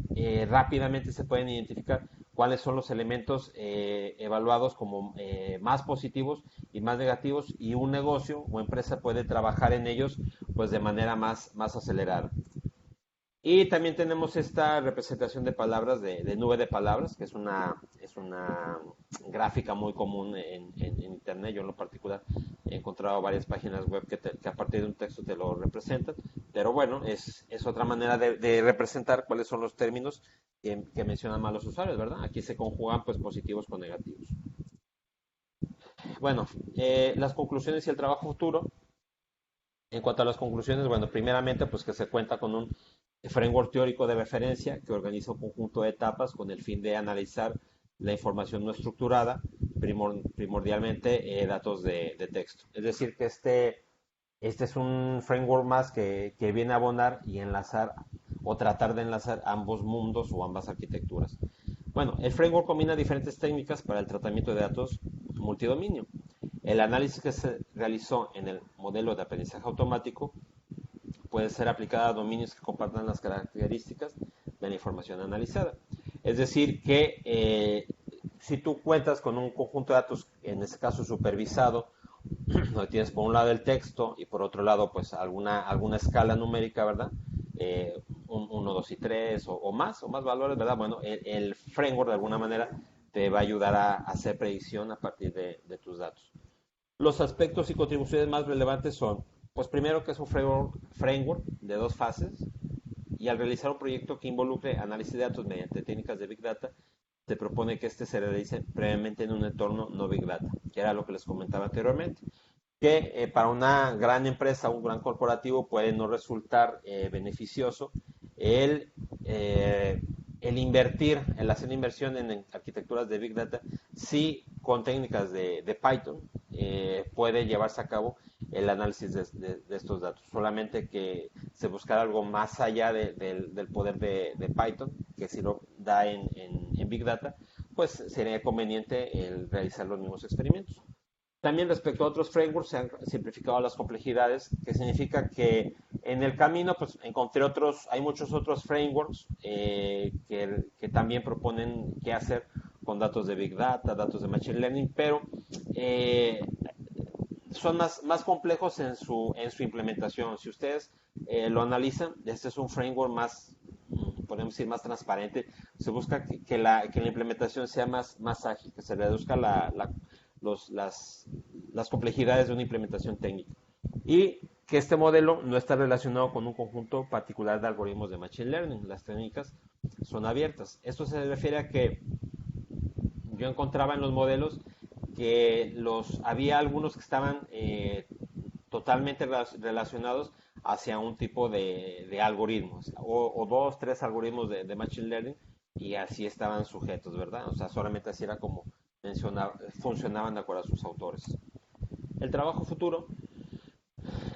rápidamente se pueden identificar cuáles son los elementos evaluados como más positivos y más negativos, y un negocio o empresa puede trabajar en ellos pues de manera más acelerada. Y también tenemos esta representación de palabras, de nube de palabras, que es una gráfica muy común en Internet. Yo en lo particular he encontrado varias páginas web que a partir de un texto te lo representan. Pero bueno, es otra manera de representar cuáles son los términos que mencionan mal los usuarios, ¿verdad? Aquí se conjugan pues positivos con negativos. Bueno, las conclusiones y el trabajo futuro. En cuanto a las conclusiones, bueno, primeramente pues que se cuenta con un framework teórico de referencia que organiza un conjunto de etapas con el fin de analizar la información no estructurada, primordialmente datos de texto. Es decir, que este es un framework más que viene a abonar y enlazar o tratar de enlazar ambos mundos o ambas arquitecturas. Bueno, el framework combina diferentes técnicas para el tratamiento de datos multidominio. El análisis que se realizó en el modelo de aprendizaje automático puede ser aplicado a dominios que compartan las características de la información analizada. Es decir, que si tú cuentas con un conjunto de datos, en este caso supervisado, donde tienes por un lado el texto y por otro lado pues alguna escala numérica, ¿verdad? 1, 2 y 3 o más valores, ¿verdad? Bueno, el framework de alguna manera te va a ayudar a hacer predicción a partir de tus datos. Los aspectos y contribuciones más relevantes son, pues primero que es un framework de 2 fases, y al realizar un proyecto que involucre análisis de datos mediante técnicas de Big Data, se propone que este se realice previamente en un entorno no Big Data, que era lo que les comentaba anteriormente, que para una gran empresa, un gran corporativo, puede no resultar beneficioso el el invertir, el hacer inversión en arquitecturas de Big Data, sí con técnicas de Python puede llevarse a cabo el análisis de estos datos. Solamente que se buscara algo más allá del poder de Python, que si lo da en Big Data, pues sería conveniente el realizar los mismos experimentos. También respecto a otros frameworks se han simplificado las complejidades, que significa que en el camino pues encontré otros, hay muchos otros frameworks que también proponen qué hacer con datos de Big Data, datos de Machine Learning, pero eh, son más complejos en su implementación. Si ustedes lo analizan, este es un framework más, podemos decir, más transparente. Se busca que la implementación sea más ágil, que se reduzca las complejidades de una implementación técnica. Y que este modelo no está relacionado con un conjunto particular de algoritmos de Machine Learning. Las técnicas son abiertas. Esto se refiere a que yo encontraba en los modelos que había algunos que estaban totalmente relacionados hacia un tipo de algoritmos, o dos, tres algoritmos de Machine Learning, y así estaban sujetos, ¿verdad? O sea, solamente así era como funcionaban de acuerdo a sus autores. El trabajo futuro,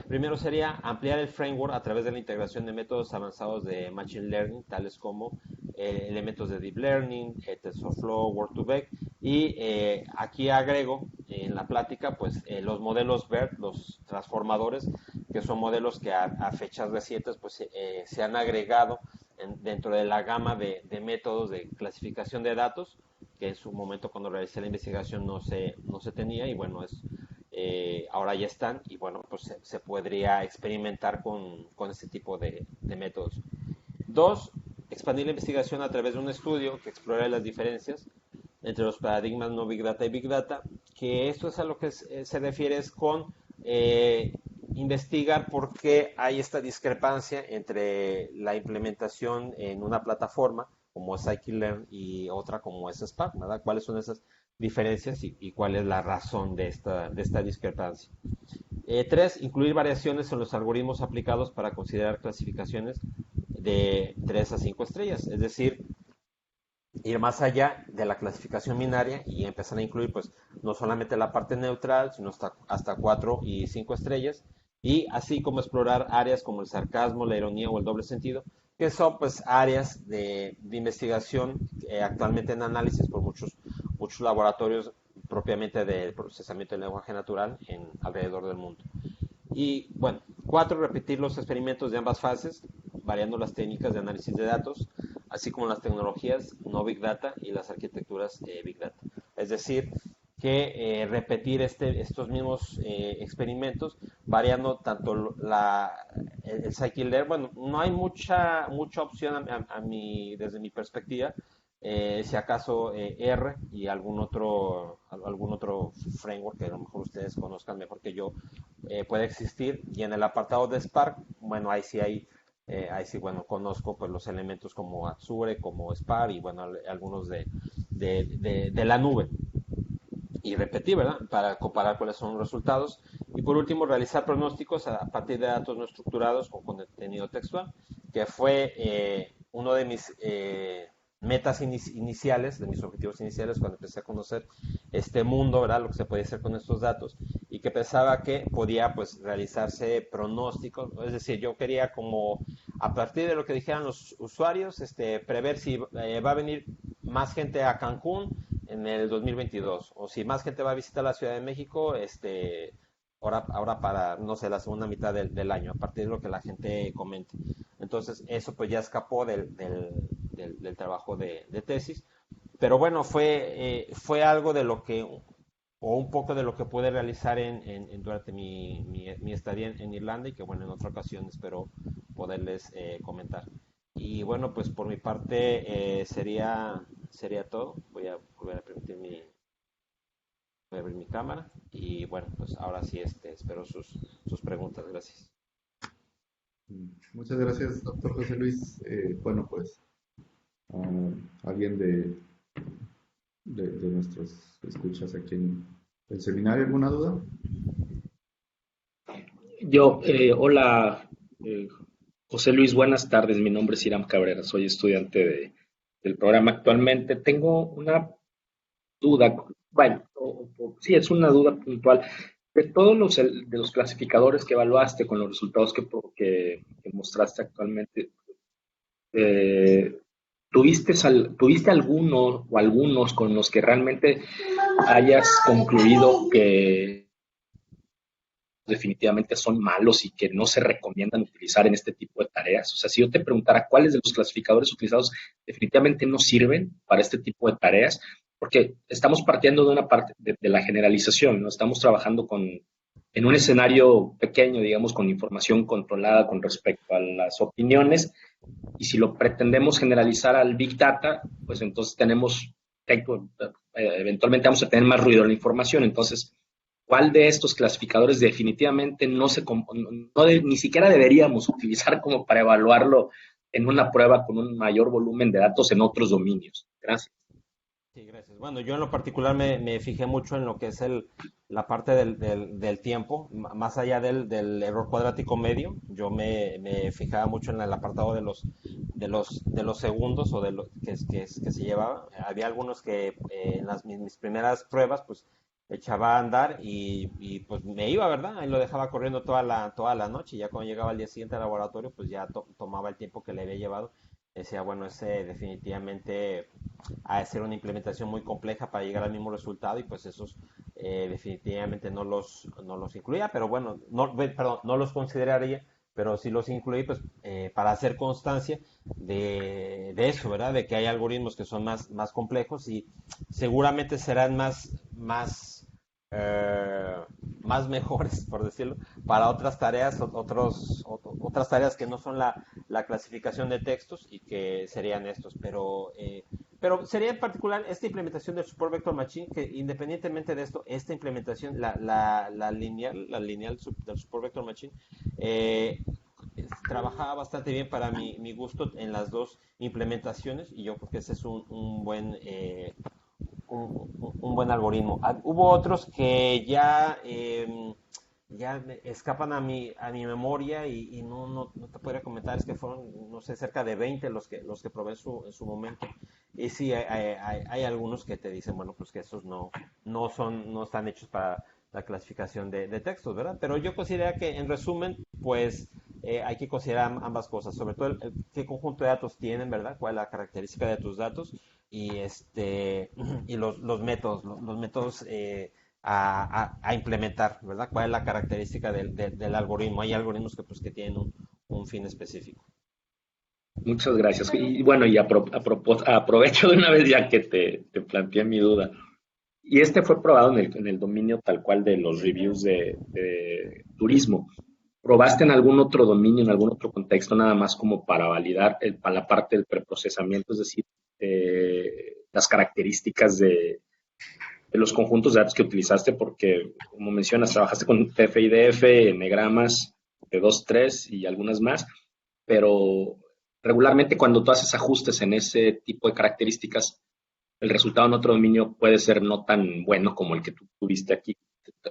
primero sería ampliar el framework a través de la integración de métodos avanzados de Machine Learning, tales como elementos de Deep Learning, TensorFlow, Word2Vec, y aquí agrego en la plática pues los modelos BERT, los transformadores, que son modelos que a fechas recientes pues se han agregado dentro de la gama de métodos de clasificación de datos, que en su momento cuando realicé la investigación no se tenía, y bueno, ahora ya están, y bueno, pues se podría experimentar con este tipo de métodos. Dos, expandir la investigación a través de un estudio que explore las diferencias entre los paradigmas no Big Data y Big Data, que esto es a lo que se refiere es con investigar por qué hay esta discrepancia entre la implementación en una plataforma como es Scikit-Learn y otra como es Spark, ¿verdad? ¿Cuáles son esas diferencias y cuál es la razón de esta discrepancia? Tres, incluir variaciones en los algoritmos aplicados para considerar clasificaciones de 3 a 5 estrellas, es decir, ir más allá de la clasificación binaria y empezar a incluir pues no solamente la parte neutral, sino hasta 4 y 5 estrellas, y así como explorar áreas como el sarcasmo, la ironía o el doble sentido, que son pues áreas de investigación actualmente en análisis por muchos laboratorios propiamente de procesamiento del lenguaje natural alrededor del mundo. Y bueno, cuatro, repetir los experimentos de ambas fases, variando las técnicas de análisis de datos, así como las tecnologías no Big Data y las arquitecturas Big Data. Es decir, que repetir estos mismos experimentos, variando tanto el Scikit-Learn. Bueno, no hay mucha opción desde mi perspectiva, si acaso R y algún otro framework que a lo mejor ustedes conozcan mejor que yo puede existir. Y en el apartado de Spark, bueno, ahí sí, bueno, conozco pues los elementos como Azure, como Spark y bueno, algunos de la nube. Y repetir, ¿verdad? Para comparar cuáles son los resultados. Y por último, realizar pronósticos a partir de datos no estructurados con contenido textual, que fue uno de mis metas iniciales, de mis objetivos iniciales cuando empecé a conocer este mundo, ¿verdad? Lo que se podía hacer con estos datos, y que pensaba que podía pues realizarse pronósticos, es decir, yo quería como a partir de lo que dijeran los usuarios, prever si va a venir más gente a Cancún en el 2022, o si más gente va a visitar la Ciudad de México, ahora para, no sé, la segunda mitad del año, a partir de lo que la gente comente. Entonces, eso pues ya escapó del trabajo de tesis, pero bueno, fue algo de lo que, o un poco de lo que pude realizar durante mi estadía en Irlanda, y que bueno, en otra ocasión espero poderles comentar. Y bueno, pues por mi parte sería todo. Voy a volver a voy a abrir mi cámara y bueno, pues ahora sí espero sus preguntas. Gracias. Muchas gracias, doctor José Luis. Bueno, pues alguien de nuestros escuchas aquí en el seminario, ¿alguna duda? Hola, José Luis, buenas tardes. Mi nombre es Iram Cabrera, soy estudiante del programa actualmente. Tengo una duda, bueno, sí, es una duda puntual. De todos de los clasificadores que evaluaste con los resultados que mostraste actualmente, eh, ¿tuviste alguno o algunos con los que realmente hayas concluido que definitivamente son malos y que no se recomiendan utilizar en este tipo de tareas? O sea, si yo te preguntara cuáles de los clasificadores utilizados definitivamente no sirven para este tipo de tareas, porque estamos partiendo de una parte de la generalización, ¿no? Estamos trabajando en un escenario pequeño, digamos, con información controlada con respecto a las opiniones, y si lo pretendemos generalizar al Big Data, pues entonces eventualmente vamos a tener más ruido en la información. Entonces, ¿cuál de estos clasificadores definitivamente ni siquiera deberíamos utilizar como para evaluarlo en una prueba con un mayor volumen de datos en otros dominios? Gracias. Sí, gracias. Bueno, yo en lo particular me fijé mucho en lo que es la parte del tiempo, más allá del error cuadrático medio. Yo me fijaba mucho en el apartado de los segundos o que se llevaba. Había algunos que en mis primeras pruebas, pues echaba a andar y pues me iba, ¿verdad? Ahí lo dejaba corriendo toda la noche, y ya cuando llegaba al día siguiente al laboratorio, pues ya tomaba el tiempo que le había llevado. Decía, bueno, ese definitivamente a ser una implementación muy compleja para llegar al mismo resultado, y pues esos definitivamente no los incluía, pero bueno, perdón, no los consideraría, pero sí los incluí, pues para hacer constancia de eso, ¿verdad? De que hay algoritmos que son más complejos y seguramente serán eh, más mejores, por decirlo, para otras tareas, otras tareas que no son la clasificación de textos, y que serían estos, pero sería en particular esta implementación del Support Vector Machine, que independientemente de esto, esta implementación, la lineal del Support Vector Machine, eh, trabajaba bastante bien para mi gusto en las dos implementaciones, y yo creo que ese es un buen algoritmo. Hubo otros que ya escapan a mi memoria, y no te podría comentar, es que fueron, no sé, cerca de 20 los que probé en su momento. Y sí, hay algunos que te dicen, bueno, pues que esos no están hechos para la clasificación de textos, ¿verdad? Pero yo considero que, en resumen, pues hay que considerar ambas cosas, sobre todo qué conjunto de datos tienen, ¿verdad? ¿Cuál es la característica de tus datos? Y los métodos a implementar, ¿verdad? ¿Cuál es la característica del algoritmo? Hay algoritmos que tienen un fin específico. Muchas gracias. Y bueno, aprovecho de una vez ya que te planteé mi duda. Y este fue probado en el dominio tal cual de los reviews de turismo. ¿Probaste en algún otro dominio, en algún otro contexto, nada más como para validar para la parte del preprocesamiento, es decir, las características de los conjuntos de datos que utilizaste? Porque, como mencionas, trabajaste con TF-IDF, enegramas de 2, 3 y algunas más, pero regularmente cuando tú haces ajustes en ese tipo de características, el resultado en otro dominio puede ser no tan bueno como el que tú tuviste aquí.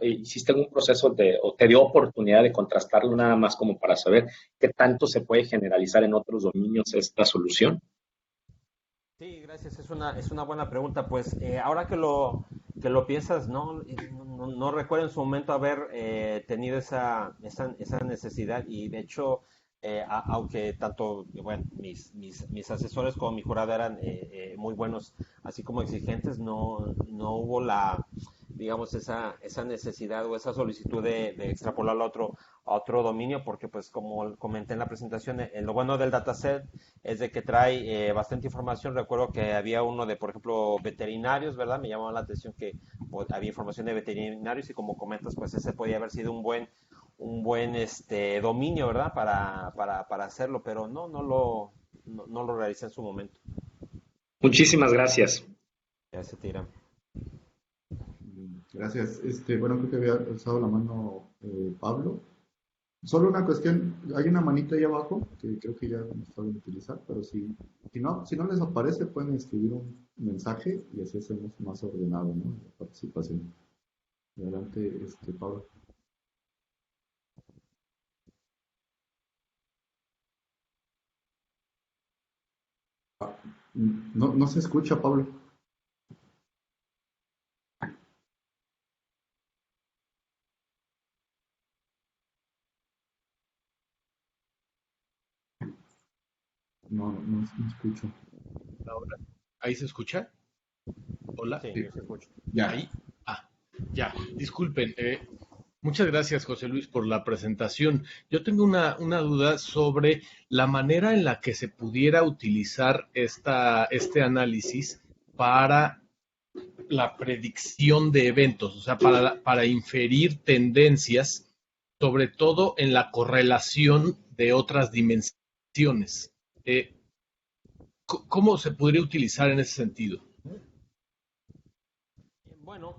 ¿Hiciste algún proceso o te dio oportunidad de contrastarlo nada más como para saber qué tanto se puede generalizar en otros dominios esta solución? Sí, gracias. Es una buena pregunta. Pues ahora que lo piensas, no recuerdo en su momento haber tenido esa necesidad, y de hecho, aunque tanto, bueno, mis asesores como mi jurado eran muy buenos, así como exigentes, no hubo digamos, esa necesidad o esa solicitud de extrapolarlo a otro dominio, porque pues como comenté en la presentación, lo bueno del dataset es de que trae bastante información. Recuerdo que había uno de, por ejemplo, veterinarios, ¿verdad? Me llamaba la atención que pues, había información de veterinarios, y como comentas, pues ese podía haber sido un buen dominio, ¿verdad? Para hacerlo, pero no lo realicé en su momento. Muchísimas gracias. Ya se tira. Gracias. Bueno, creo que había alzado la mano Pablo. Solo una cuestión, hay una manita ahí abajo que creo que ya no saben utilizar, pero si no les aparece, pueden escribir un mensaje y así hacemos más ordenado, ¿no? La participación. Adelante, Pablo. No, no se escucha, Pablo. No, no, no escucho. Ahora, ¿ahí se escucha? Hola. Sí, Sí, yo sí escucho. ya. Ahí. Ah, ya. Disculpen. Muchas gracias, José Luis, por la presentación. Yo tengo una duda sobre la manera en la que se pudiera utilizar este análisis para la predicción de eventos, o sea, para inferir tendencias, sobre todo en la correlación de otras dimensiones. Eh, ¿Cómo se podría utilizar en ese sentido? Bueno,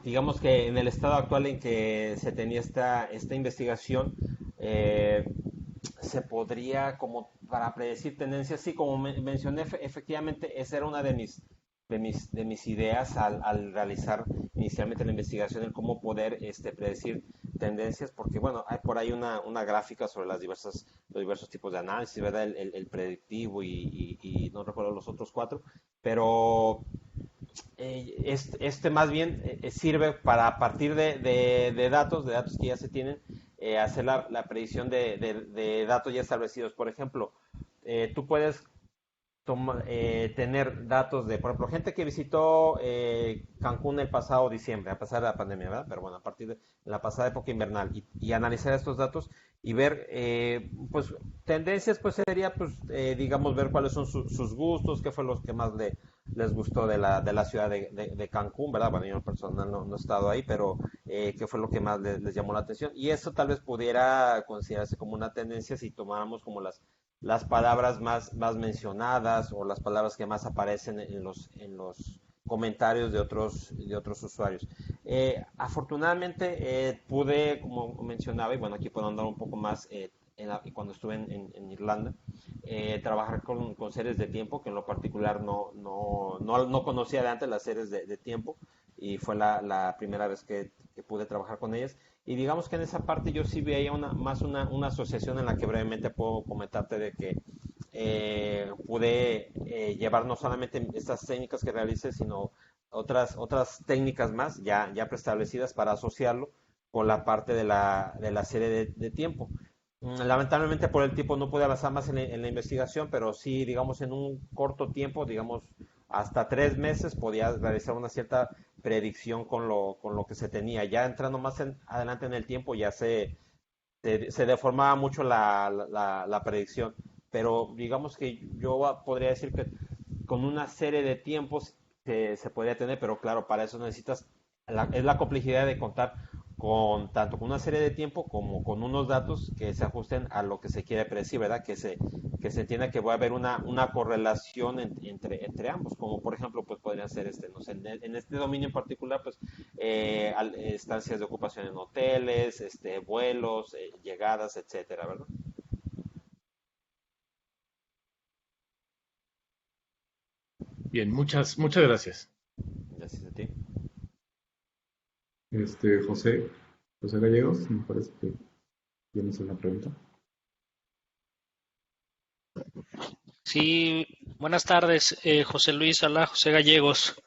digamos que en el estado actual en que se tenía esta investigación, eh, se podría, como para predecir tendencias, sí, como mencioné, efectivamente, esa era una de mis ideas al realizar inicialmente la investigación, en cómo poder predecir tendencias, porque bueno, hay por ahí una gráfica sobre los diversos tipos de análisis, ¿verdad? El predictivo y no recuerdo los otros cuatro, pero más bien sirve para, a partir de datos que ya se tienen, hacer la predicción de datos ya establecidos. Por ejemplo, tú puedes tener datos de, por ejemplo, gente que visitó Cancún el pasado diciembre, a pesar de la pandemia, ¿verdad? Pero bueno, a partir de la pasada época invernal, y analizar estos datos y ver, pues, tendencias, pues sería, pues, digamos, ver cuáles son sus gustos, qué fue lo que más les gustó de la ciudad de Cancún, ¿verdad? Bueno, yo en personal no he estado ahí, pero qué fue lo que más les llamó la atención. Y eso tal vez pudiera considerarse como una tendencia si tomáramos como las palabras más mencionadas o las palabras que más aparecen en los comentarios de otros usuarios. Afortunadamente pude, como mencionaba, y bueno, aquí puedo andar un poco más cuando estuve en Irlanda, trabajar con series de tiempo, que en lo particular no conocía de antes las series de tiempo, y fue la primera vez que pude trabajar con ellas. Y digamos que en esa parte yo sí veía más una asociación en la que brevemente puedo comentarte de que pude llevar no solamente estas técnicas que realicé, sino otras técnicas más ya preestablecidas para asociarlo con la parte de la serie de tiempo. Lamentablemente por el tiempo no pude avanzar más en la investigación, pero sí, digamos, en un corto tiempo, digamos, hasta 3 meses, podía realizar una cierta predicción con lo que se tenía. Ya entrando más adelante en el tiempo, ya se deformaba mucho la predicción. Pero digamos que yo podría decir que con una serie de tiempos se podría tener, pero claro, para eso necesitas, es la complejidad de contar tanto con una serie de tiempo como con unos datos que se ajusten a lo que se quiere predecir, ¿verdad? Que se entienda que va a haber una correlación entre ambos, como por ejemplo, pues podría ser no sé, en este dominio en particular, pues estancias de ocupación en hoteles, vuelos, llegadas, etcétera, ¿verdad? Bien, muchas gracias. Gracias a ti. José, José Gallegos, me parece que tienes una pregunta. Sí, buenas tardes, José Luis, hola, José Gallegos.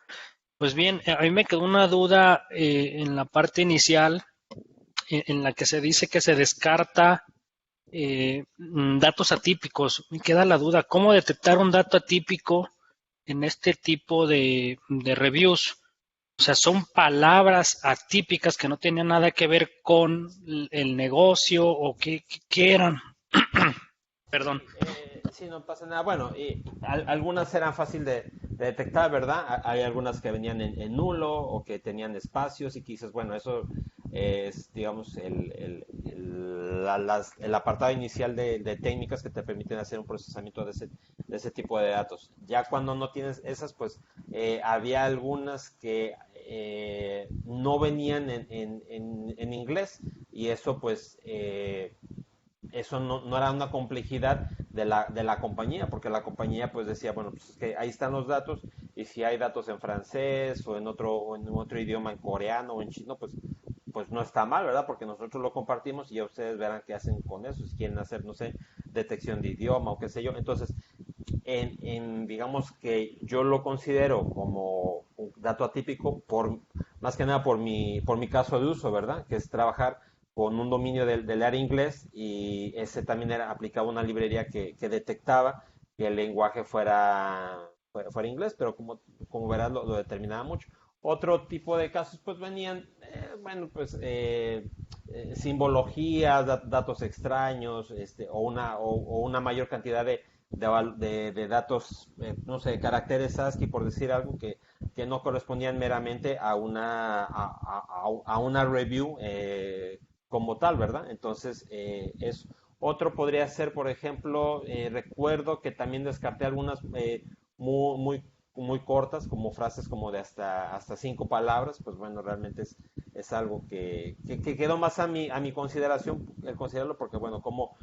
Pues bien, a mí me quedó una duda en la parte inicial, en la que se dice que se descarta datos atípicos. Me queda la duda, ¿cómo detectar un dato atípico en este tipo de reviews? O sea, son palabras atípicas que no tenían nada que ver con el negocio o qué eran. Perdón. Sí, no pasa nada. Bueno, y algunas eran fácil de detectar, ¿verdad? Hay algunas que venían en nulo o que tenían espacios y quizás, bueno, eso es, digamos, el apartado inicial de técnicas que te permiten hacer un procesamiento de ese tipo de datos. Ya cuando no tienes esas, pues había algunas que no venían en inglés, y eso pues eso no era una complejidad de la compañía, porque la compañía pues decía, bueno, pues es que ahí están los datos, y si hay datos en francés o en otro idioma, en coreano o en chino, pues no está mal, ¿verdad? Porque nosotros lo compartimos y ya ustedes verán qué hacen con eso, si quieren hacer, no sé, detección de idioma o qué sé yo. Entonces, digamos que yo lo considero como un dato atípico más que nada por mi caso de uso, ¿verdad? Que es trabajar con un dominio del área inglés y ese también aplicaba una librería que detectaba que el lenguaje fuera inglés, pero como verás lo determinaba mucho. Otro tipo de casos pues venían, bueno, pues simbologías, datos extraños, o una mayor cantidad de datos, no sé, caracteres ASCII, por decir algo, que no correspondían meramente a una review como tal, ¿verdad? Entonces, otro podría ser, por ejemplo, recuerdo que también descarté algunas muy, muy, muy cortas, como frases como de hasta 5 palabras, pues bueno, realmente es algo que quedó más a mi consideración, el considerarlo, porque bueno, como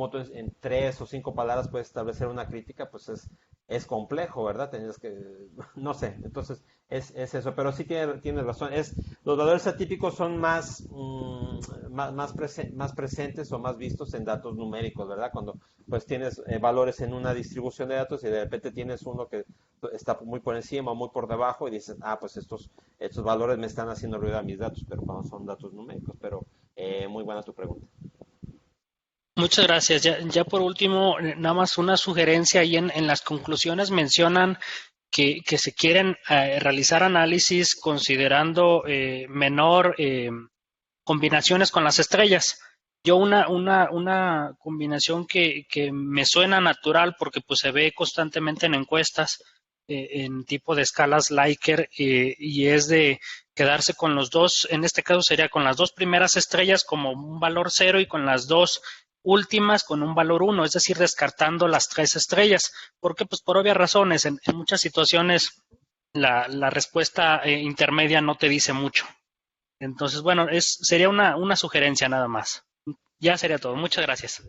tú en 3 o 5 palabras puedes establecer una crítica, pues es complejo, ¿verdad? Tenías que, no sé, entonces es eso, pero sí tienes razón, los valores atípicos son más presentes o más vistos en datos numéricos, ¿verdad? Cuando pues tienes valores en una distribución de datos y de repente tienes uno que está muy por encima o muy por debajo y dices, pues estos valores me están haciendo ruido a mis datos, pero cuando son datos numéricos, pero muy buena tu pregunta. Muchas gracias. Ya por último, nada más una sugerencia ahí en las conclusiones mencionan que se quieren realizar análisis considerando menor combinaciones con las estrellas. Yo una combinación que me suena natural porque pues se ve constantemente en encuestas en tipo de escalas Likert y es de quedarse con los dos, en este caso sería con las dos primeras estrellas como un valor 0 y con las dos últimas con un valor 1, es decir, descartando las 3 estrellas, porque pues por obvias razones en muchas situaciones la respuesta intermedia no te dice mucho. Entonces, bueno, sería una sugerencia nada más. Ya sería todo. Muchas gracias.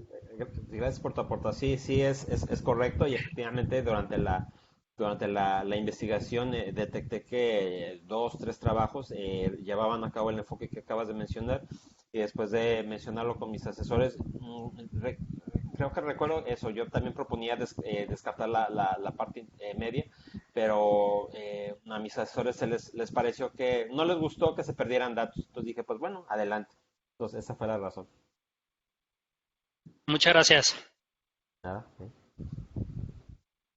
Gracias por tu aportación. Sí, sí, es correcto y efectivamente durante la investigación detecté que 2, 3 trabajos llevaban a cabo el enfoque que acabas de mencionar y después de mencionarlo con mis asesores, creo que recuerdo eso, yo también proponía descartar la parte media, pero a mis asesores les pareció que no les gustó que se perdieran datos, entonces dije, pues bueno, adelante. Entonces esa fue la razón. Muchas gracias. Nada, ¿sí?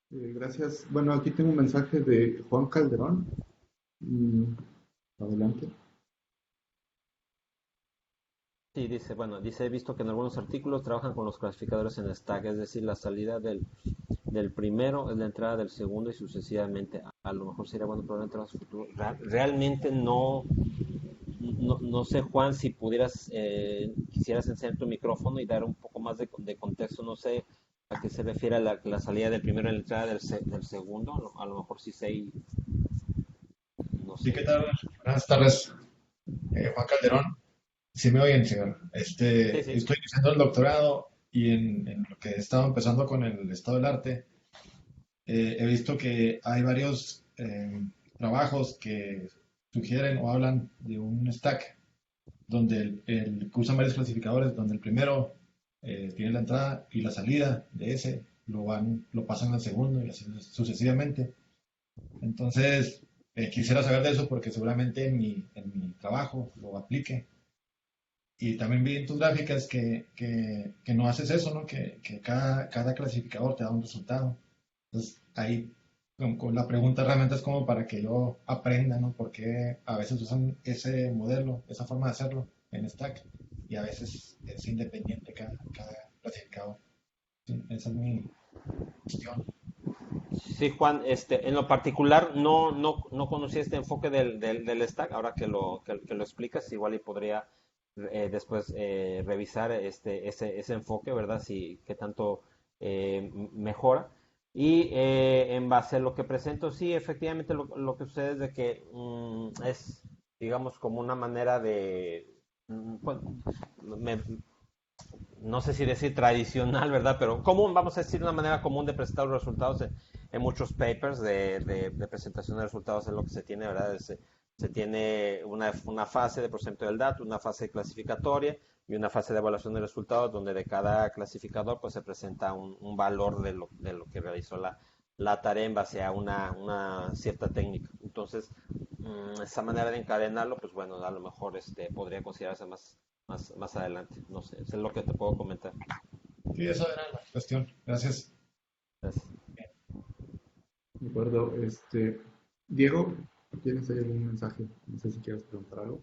Gracias. Bueno, aquí tengo un mensaje de Juan Calderón. Adelante. Sí, dice, he visto que en algunos artículos trabajan con los clasificadores en stack, es decir, la salida del primero es la entrada del segundo y sucesivamente. A lo mejor sería bueno probar entradas futuras. Realmente no sé, Juan, si quisieras encender tu micrófono y dar un poco más de contexto, no sé a qué se refiere la salida del primero y la entrada del segundo, a lo mejor sí sé, no Sí, sé. ¿qué tal? Buenas tardes, Juan Calderón. Sí me oyen, señor. Sí, sí. Estoy iniciando el doctorado y en lo que estaba empezando con el estado del arte, he visto que hay varios trabajos que sugieren o hablan de un stack donde que usan varios clasificadores, donde el primero tiene la entrada y la salida de ese, lo pasan al segundo y así sucesivamente. Entonces, quisiera saber de eso porque seguramente en mi trabajo lo aplique. Y también vi en tus gráficas que no haces eso, ¿no? Que cada clasificador te da un resultado. Entonces, ahí la pregunta realmente es como para que yo aprenda, ¿no? Porque a veces usan ese modelo, esa forma de hacerlo en Stack y a veces es independiente cada clasificador. Sí, esa es mi cuestión. Sí, Juan, en lo particular no conocía este enfoque del stack, ahora que lo explicas, igual y podría después revisar ese enfoque, ¿verdad? Si qué tanto mejora. Y en base a lo que presento, sí, efectivamente lo que sucede es de que es, digamos, como una manera de, bueno, me, no sé si decir tradicional, ¿verdad? Pero común, vamos a decir una manera común de presentar los resultados en muchos papers de presentación de resultados es lo que se tiene, ¿verdad? Se tiene una fase de procesamiento del dato, una fase clasificatoria y una fase de evaluación de resultados donde de cada clasificador pues se presenta un valor de lo que realizó la tarea en base a una cierta técnica. Entonces, esa manera de encadenarlo, pues bueno, a lo mejor podría considerarse más adelante. No sé, eso es lo que te puedo comentar. Sí, eso era la cuestión. Gracias. Gracias. De acuerdo. Diego, ¿tienes ahí algún mensaje? No sé si quieres preguntar algo.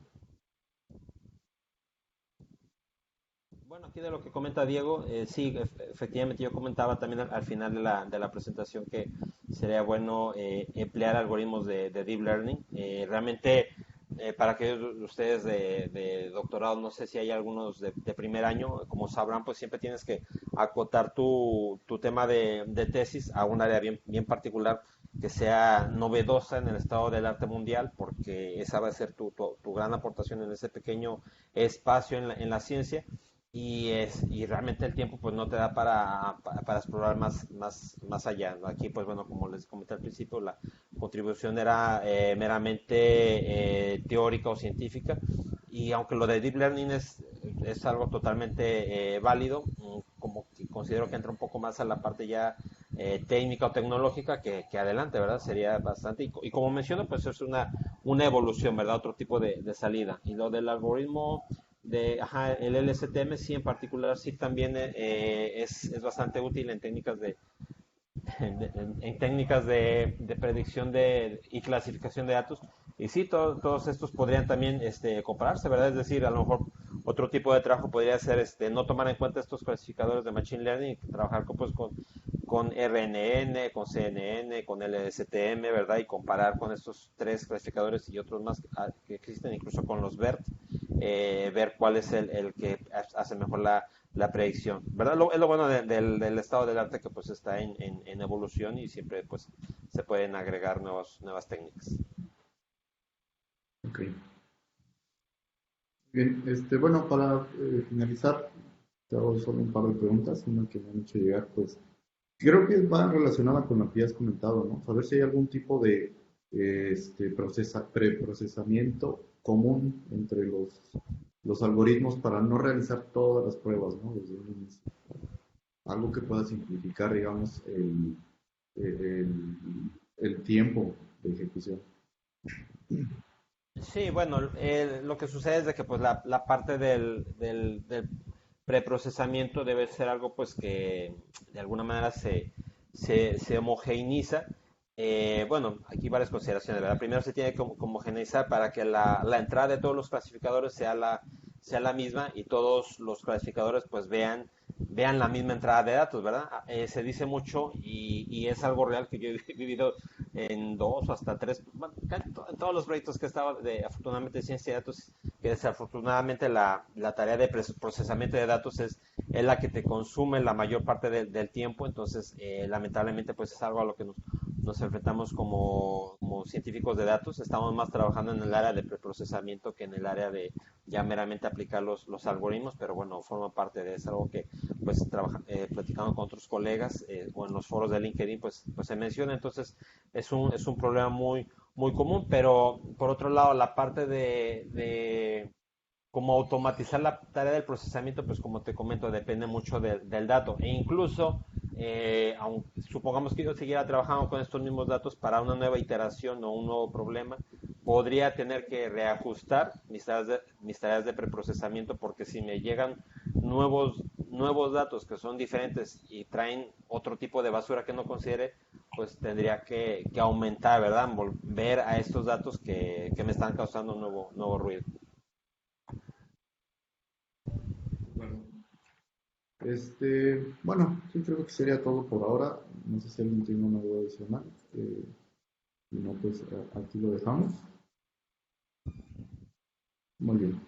Bueno, aquí de lo que comenta Diego, sí, efectivamente yo comentaba también al final de la presentación que sería bueno emplear algoritmos de Deep Learning. Realmente, para aquellos de ustedes de doctorado, no sé si hay algunos de primer año, como sabrán, pues siempre tienes que acotar tu tema de tesis a un área bien particular que sea novedosa en el estado del arte mundial, porque esa va a ser tu gran aportación en ese pequeño espacio en la ciencia y realmente el tiempo pues no te da para explorar más allá, ¿no? Aquí pues bueno, como les comenté al principio, la contribución era meramente teórica o científica y aunque lo de Deep Learning es algo totalmente válido, como que considero que entra un poco más a la parte ya técnica o tecnológica que adelante, ¿verdad? Sería bastante, y como menciono, pues es una evolución, ¿verdad? Otro tipo de salida. Y lo del algoritmo el LSTM sí en particular sí también es bastante útil en técnicas en técnicas de predicción y clasificación de datos. Y sí, todos estos podrían también compararse, ¿verdad? Es decir, a lo mejor otro tipo de trabajo podría ser no tomar en cuenta estos clasificadores de Machine Learning y trabajar con RNN, con CNN, con LSTM, ¿verdad? Y comparar con estos tres clasificadores y otros más que existen, incluso con los BERT, ver cuál es el que hace mejor la predicción, ¿verdad? Es lo bueno del estado del arte que pues está en evolución y siempre pues se pueden agregar nuevas técnicas. Ok. Bien, bueno, para finalizar, te hago solo un par de preguntas, una que me han hecho llegar, pues creo que va relacionada con lo que ya has comentado, ¿no? Saber si hay algún tipo de preprocesamiento común entre los algoritmos para no realizar todas las pruebas, ¿no? Desde un inicio. Algo que pueda simplificar, digamos, el, el tiempo de ejecución. Sí, bueno, lo que sucede es de que pues la parte del preprocesamiento debe ser algo pues que de alguna manera se homogeneiza. Bueno, aquí varias consideraciones, ¿verdad? Primero se tiene que homogeneizar para que la entrada de todos los clasificadores sea la misma y todos los clasificadores pues vean la misma entrada de datos, ¿verdad? Se dice mucho y es algo real que yo he vivido en dos o hasta tres, bueno, en todos los proyectos que estaba afortunadamente de ciencia de datos, que desafortunadamente la tarea de procesamiento de datos es la que te consume la mayor parte del tiempo, entonces lamentablemente pues es algo a lo que nos enfrentamos como científicos de datos, estamos más trabajando en el área de preprocesamiento que en el área de ya meramente aplicar los algoritmos, pero bueno, forma parte de eso, algo que pues platicando con otros colegas o en los foros de LinkedIn pues se menciona, entonces es un problema muy común, pero por otro lado la parte de cómo automatizar la tarea del procesamiento, pues como te comento, depende mucho del dato. E incluso, supongamos que yo siguiera trabajando con estos mismos datos para una nueva iteración o un nuevo problema, podría tener que reajustar mis tareas de preprocesamiento porque si me llegan nuevos datos que son diferentes y traen otro tipo de basura que no considere, pues tendría que aumentar, ¿verdad? Volver a estos datos que me están causando un nuevo ruido. Bueno, bueno, sí creo que sería todo por ahora. No sé si alguien tiene una duda adicional. Si no, pues aquí lo dejamos. Muy bien.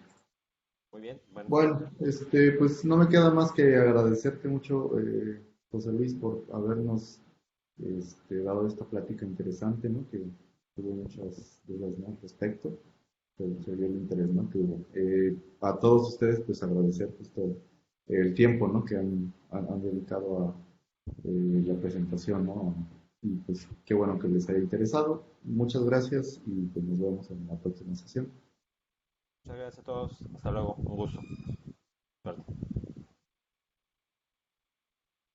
Muy bien, bueno. Bueno, pues no me queda más que agradecerte mucho, José Luis, por habernos dado esta plática interesante, ¿no? Que tuvo muchas dudas, ¿no? Al respecto, pero se vio el interés, ¿no? Que hubo. A todos ustedes, pues agradecer justo el tiempo, ¿no? Que han dedicado a la presentación, ¿no? y pues qué bueno que les haya interesado. Muchas gracias y pues nos vemos en la próxima sesión. Muchas gracias a todos. Hasta luego. Un gusto. Suerte.